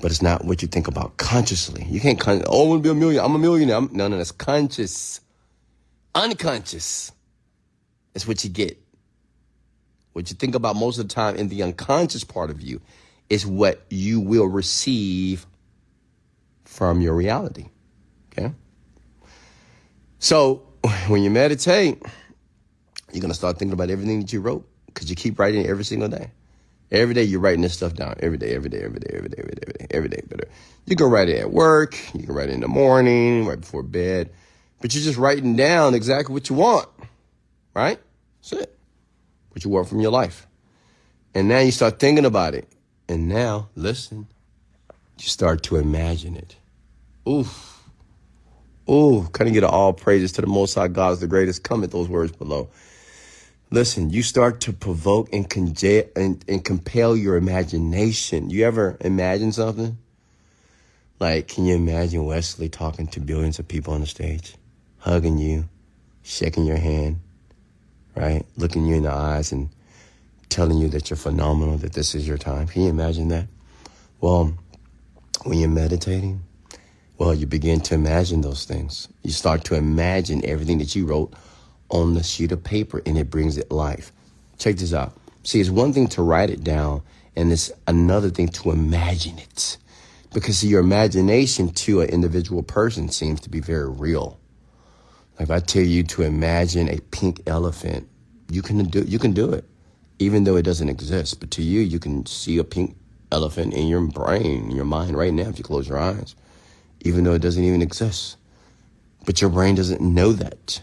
But it's not what you think about consciously. You can't, I want to be a millionaire. I'm a millionaire. No, that's conscious. Unconscious. It's what you get. What you think about most of the time in the unconscious part of you is what you will receive from your reality. Okay? So when you meditate, you're going to start thinking about everything that you wrote, because you keep writing it every single day. Every day you're writing this stuff down. Every day. You can write it at work. You can write it in the morning, right before bed. But you're just writing down exactly what you want, right? That's it. What you want from your life. And now you start thinking about it. And now, listen, you start to imagine it. Ooh, kind of get all praises to the Most High God is the greatest. Comment those words below. Listen, you start to provoke and compel your imagination. You ever imagine something? Like, can you imagine Wesley talking to billions of people on the stage, hugging you, shaking your hand, right? Looking you in the eyes and telling you that you're phenomenal, that this is your time. Can you imagine that? Well, when you're meditating, you begin to imagine those things. You start to imagine everything that you wrote on the sheet of paper, and it brings it life. Check this out. See, it's one thing to write it down, and it's another thing to imagine it. Because see, your imagination to an individual person seems to be very real. Like if I tell you to imagine a pink elephant, you can do it, even though it doesn't exist. But to you, you can see a pink elephant in your brain, in your mind right now if you close your eyes, even though it doesn't even exist. But your brain doesn't know that.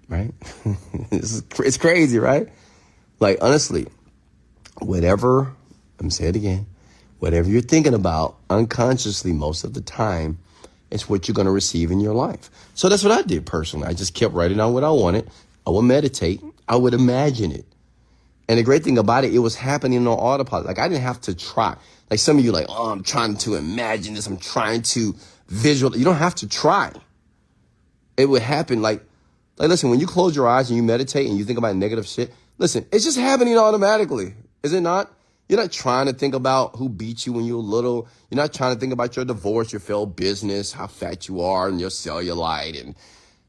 Right? It's crazy, right? Like, honestly, whatever you're thinking about unconsciously most of the time, it's what you're going to receive in your life. So that's what I did personally. I just kept writing down what I wanted. I would meditate. I would imagine it. And the great thing about it, it was happening on autopilot. Like, I didn't have to try. Like some of you like, I'm trying to imagine this. I'm trying to visualize. You don't have to try. It would happen like, listen, when you close your eyes and you meditate and you think about negative shit, listen, it's just happening automatically. Is it not? You're not trying to think about who beat you when you were little. You're not trying to think about your divorce, your failed business, how fat you are and your cellulite and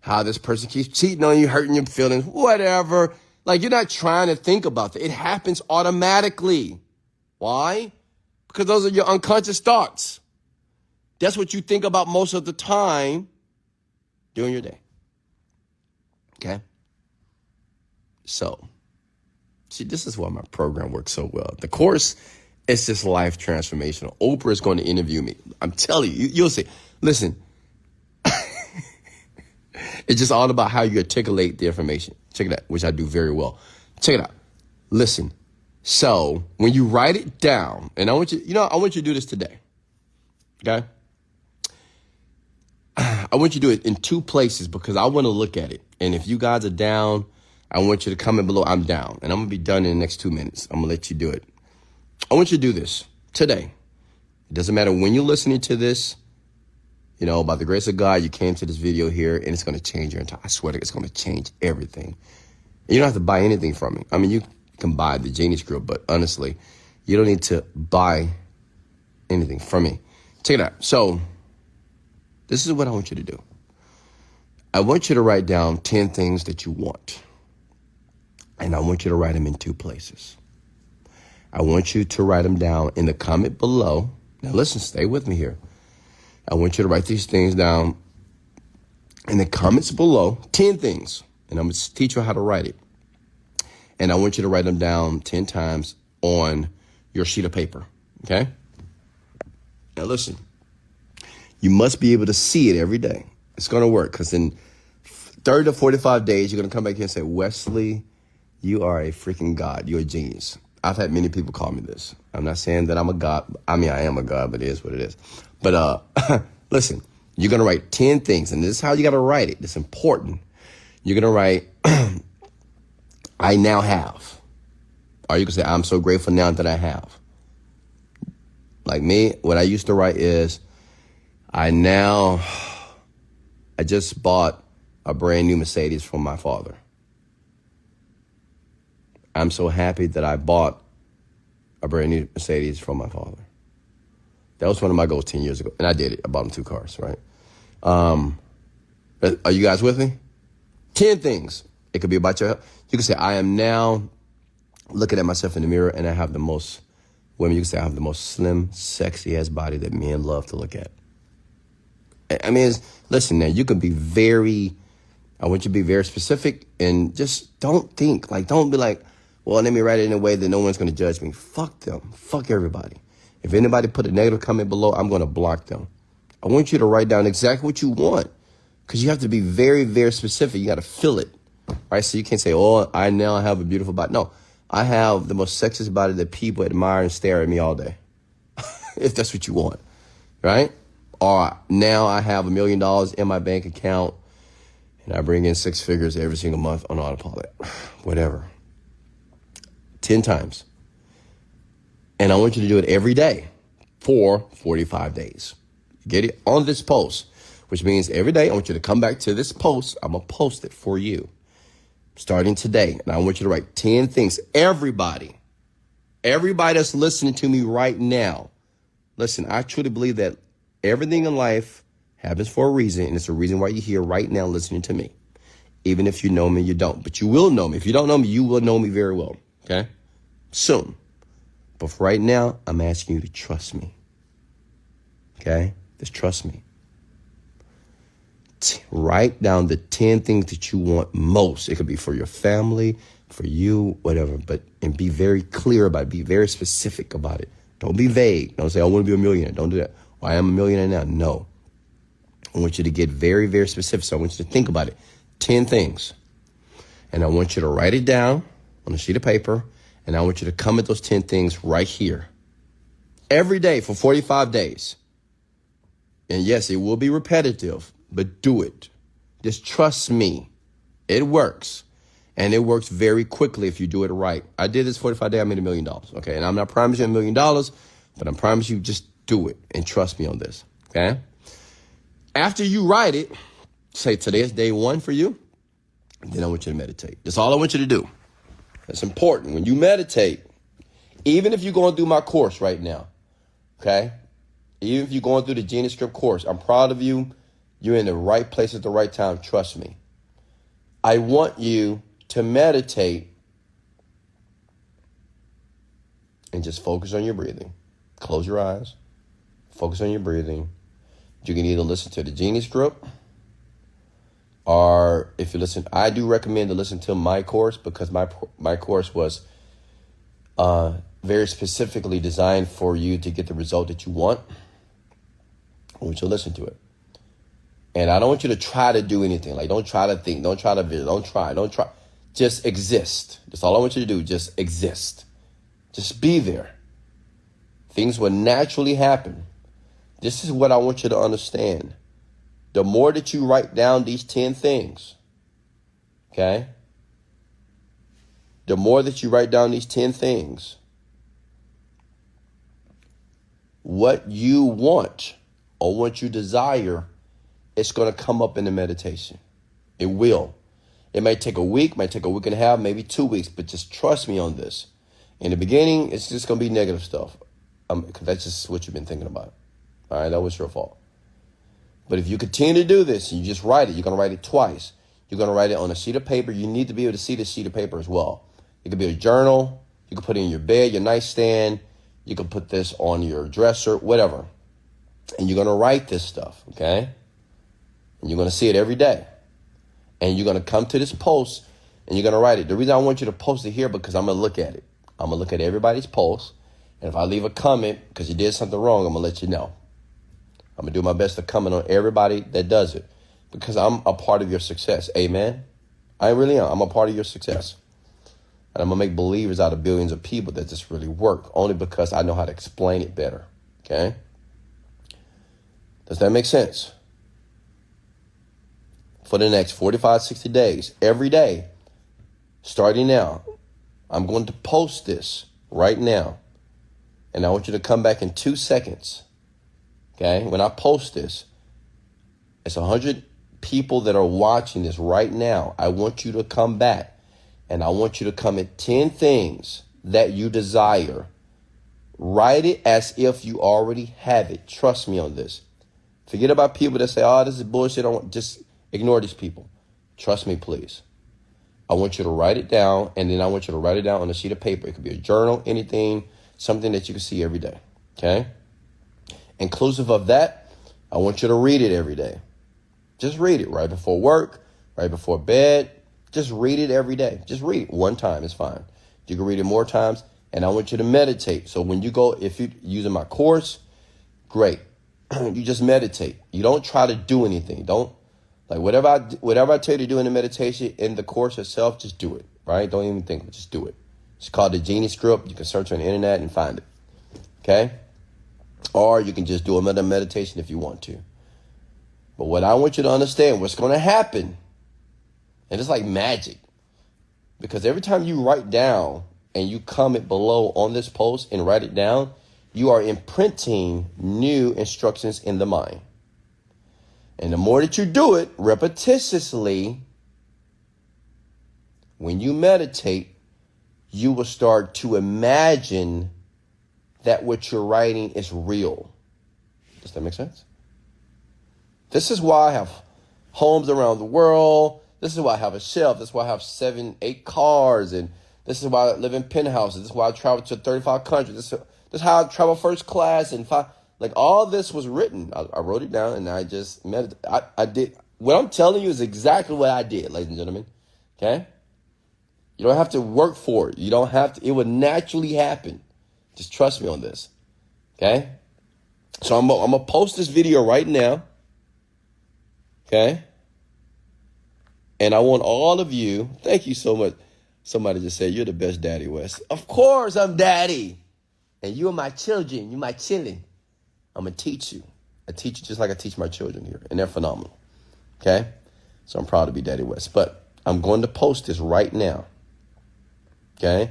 how this person keeps cheating on you, hurting your feelings, whatever. Like, you're not trying to think about that. It happens automatically. Why? Because those are your unconscious thoughts. That's what you think about most of the time during your day. Okay? So, see, this is why my program works so well. The course is just life transformational. Oprah is going to interview me. I'm telling you, you'll see. Listen, it's just all about how you articulate the information. Check it out, which I do very well. Check it out. Listen, so when you write it down, and I want you to do this today. Okay? I want you to do it in two places because I want to look at it. And if you guys are down, I want you to comment below, I'm down. And I'm going to be done in the next 2 minutes. I'm going to let you do it. I want you to do this today. It doesn't matter when you're listening to this. You know, by the grace of God, you came to this video here, and it's going to change your entire, I swear to God, it's going to change everything. You don't have to buy anything from me. I mean, you can buy the Genie Script, but honestly, you don't need to buy anything from me. Check it out. So this is what I want you to do. I want you to write down 10 things that you want. And I want you to write them in 2 places. I want you to write them down in the comment below. Now listen, stay with me here. I want you to write these things down in the comments below, 10 things. And I'm going to teach you how to write it. And I want you to write them down 10 times on your sheet of paper. Okay? Now listen, you must be able to see it every day. It's going to work because in 30 to 45 days, you're going to come back here and say, Wesley, you are a freaking God. You're a genius. I've had many people call me this. I'm not saying that I'm a God. I mean, I am a God, but it is what it is. But listen, you're going to write 10 things, and this is how you got to write it. It's important. You're going to write, I now have. Or you can say, I'm so grateful now that I have. Like me, what I used to write is, I just bought a brand new Mercedes from my father. I'm so happy that I bought a brand new Mercedes from my father. That was one of my goals 10 years ago. And I did it. I bought him 2 cars, right? Are you guys with me? 10 things. It could be about your health. You can say, I am now looking at myself in the mirror and I have the most, women, you can say I have the most slim, sexy ass body that men love to look at. I mean, listen now, you can be I want you to be very specific and just don't think, don't be like, well, let me write it in a way that no one's going to judge me. Fuck them. Fuck everybody. If anybody put a negative comment below, I'm going to block them. I want you to write down exactly what you want because you have to be very, very specific. You got to feel it, right? So you can't say, oh, I now have a beautiful body. No, I have the most sexiest body that people admire and stare at me all day, if that's what you want, right? Or now I have $1 million in my bank account and I bring in 6 figures every single month on autopilot, whatever. 10 times. And I want you to do it every day for 45 days. Get it on this post, which means every day I want you to come back to this post. I'm going to post it for you starting today. And I want you to write 10 things. Everybody that's listening to me right now, listen, I truly believe that everything in life happens for a reason. And it's a reason why you're here right now listening to me. Even if you know me, you don't. But you will know me. If you don't know me, you will know me very well. Okay? Soon. But for right now, I'm asking you to trust me. Okay? Just trust me. Write down the 10 things that you want most. It could be for your family, for you, whatever. And be very clear about it. Be very specific about it. Don't be vague. Don't say, I want to be a millionaire. Don't do that. Well, I am a millionaire now. No. I want you to get very, very specific. So I want you to think about it. 10 things. And I want you to write it down on a sheet of paper. And I want you to comment those 10 things right here. Every day for 45 days. And yes, it will be repetitive, but do it. Just trust me. It works. And it works very quickly if you do it right. I did this 45 days. I made $1 million. Okay. And I'm not promising you $1 million, but I'm promising you just do it and trust me on this. Okay. After you write it, say today is day 1 for you. Then I want you to meditate. That's all I want you to do. That's important. When you meditate, even if you're going through my course right now, okay? Even if you're going through the Genie Script course, I'm proud of you. You're in the right place at the right time. Trust me. I want you to meditate and just focus on your breathing. Close your eyes. Focus on your breathing. You can either listen to the Genie Script, or if you listen, I do recommend to listen to my course because my course was very specifically designed for you to get the result that you want. I want you to listen to it. And I don't want you to try to do anything. Like, don't try to think. Don't try to visit. Don't try. Just exist. That's all I want you to do. Just exist. Just be there. Things will naturally happen. This is what I want you to understand. The more that you write down these 10 things, okay? The more that you write down these 10 things, what you want or what you desire, it's going to come up in the meditation. It will. It might take a week, might take a week and a half, maybe 2 weeks, but just trust me on this. In the beginning, it's just going to be negative stuff, because that's just what you've been thinking about. All right, that was your fault. But if you continue to do this, you just write it. You're going to write it twice. You're going to write it on a sheet of paper. You need to be able to see the sheet of paper as well. It could be a journal. You can put it in your bed, your nightstand. You can put this on your dresser, whatever. And you're going to write this stuff, okay? And you're going to see it every day. And you're going to come to this post and you're going to write it. The reason I want you to post it here, because I'm going to look at it. I'm going to look at everybody's post. And if I leave a comment because you did something wrong, I'm going to let you know. I'm going to do my best to comment on everybody that does it, because I'm a part of your success. Amen. I really am. I'm a part of your success. And I'm going to make believers out of billions of people that just really work, only because I know how to explain it better. Okay? Does that make sense? For the next 45, 60 days, every day, starting now, I'm going to post this right now. And I want you to come back in 2 seconds. Okay? When I post this, it's 100 people that are watching this right now. I want you to come back. And I want you to comment 10 things that you desire. Write it as if you already have it. Trust me on this. Forget about people that say, oh, this is bullshit. Just ignore these people. Trust me, please. I want you to write it down, and then I want you to write it down on a sheet of paper. It could be a journal, anything, something that you can see every day. Okay? Inclusive of that, I want you to read it every day. Just read it right before work, right before bed. Just read it every day. Just read it one time. It's fine. You can read it more times. And I want you to meditate. So when you go, if you're using my course, great. You just meditate. You don't try to do anything. Don't, like, whatever I tell you to do in the meditation, in the course itself, just do it. Right? Don't even think, but just do it. It's called the Genie Script. You can search on the internet and find it. Okay? Or you can just do another meditation if you want to. But what I want you to understand, what's going to happen, and it's like magic, because every time you write down and you comment below on this post and write it down, you are imprinting new instructions in the mind. And the more that you do it repetitiously, when you meditate, you will start to imagine that what you're writing is real. Does that make sense? This is why I have homes around the world. This is why I have a shelf. This is why I have 7, 8 cars. And this is why I live in penthouses. This is why I travel to 35 countries. This is how I travel first class. And like, all this was written. I wrote it down and I just meditated. I did. What I'm telling you is exactly what I did, ladies and gentlemen. Okay? You don't have to work for it. You don't have to. It would naturally happen. Just trust me on this. Okay? So I'm going to post this video right now. Okay? And I want all of you, thank you so much. Somebody just said, you're the best daddy, Wes. Of course I'm daddy. And you are my children. You're my children. I'm going to teach you. I teach you just like I teach my children here. And they're phenomenal. Okay? So I'm proud to be Daddy Wes. But I'm going to post this right now. Okay?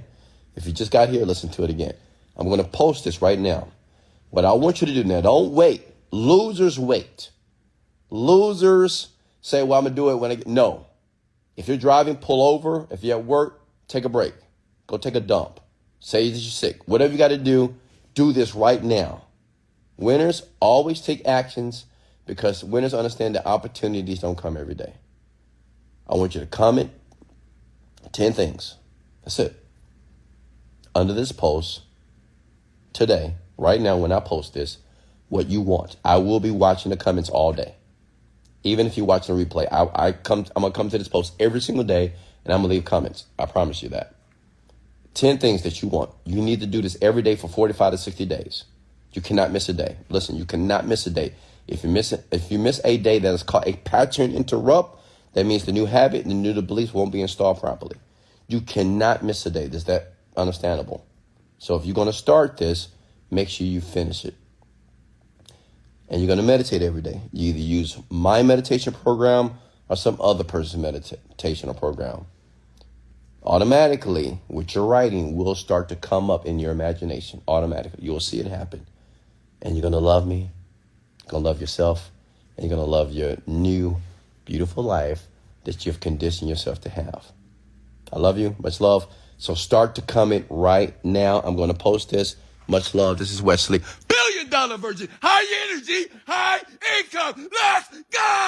If you just got here, listen to it again. I'm going to post this right now. What I want you to do now, don't wait. Losers wait. Losers say, well, I'm going to do it when I get. No. If you're driving, pull over. If you're at work, take a break. Go take a dump. Say that you're sick. Whatever you got to do this right now. Winners always take actions, because winners understand that opportunities don't come every day. I want you to comment 10 things. That's it. Under this post today, right now, when I post this, what you want. I will be watching the comments all day. Even if you're watching a replay, I'm going to come to this post every single day, and I'm going to leave comments. I promise you that. 10 things that you want. You need to do this every day for 45 to 60 days. You cannot miss a day. Listen, you cannot miss a day. If you miss a day that is called a pattern interrupt, that means the new habit and the new beliefs won't be installed properly. You cannot miss a day. Is that understandable? So if you're going to start this, make sure you finish it. And you're going to meditate every day. You either use my meditation program or some other person's meditation or program. Automatically, what you're writing will start to come up in your imagination. Automatically. You will see it happen. And you're going to love me. You're going to love yourself, and you're going to love your new, beautiful life that you've conditioned yourself to have. I love you. Much love. So start to comment right now. I'm going to post this. Much love. This is Wesley. $1 billion Virgin. High energy, high income. Let's go.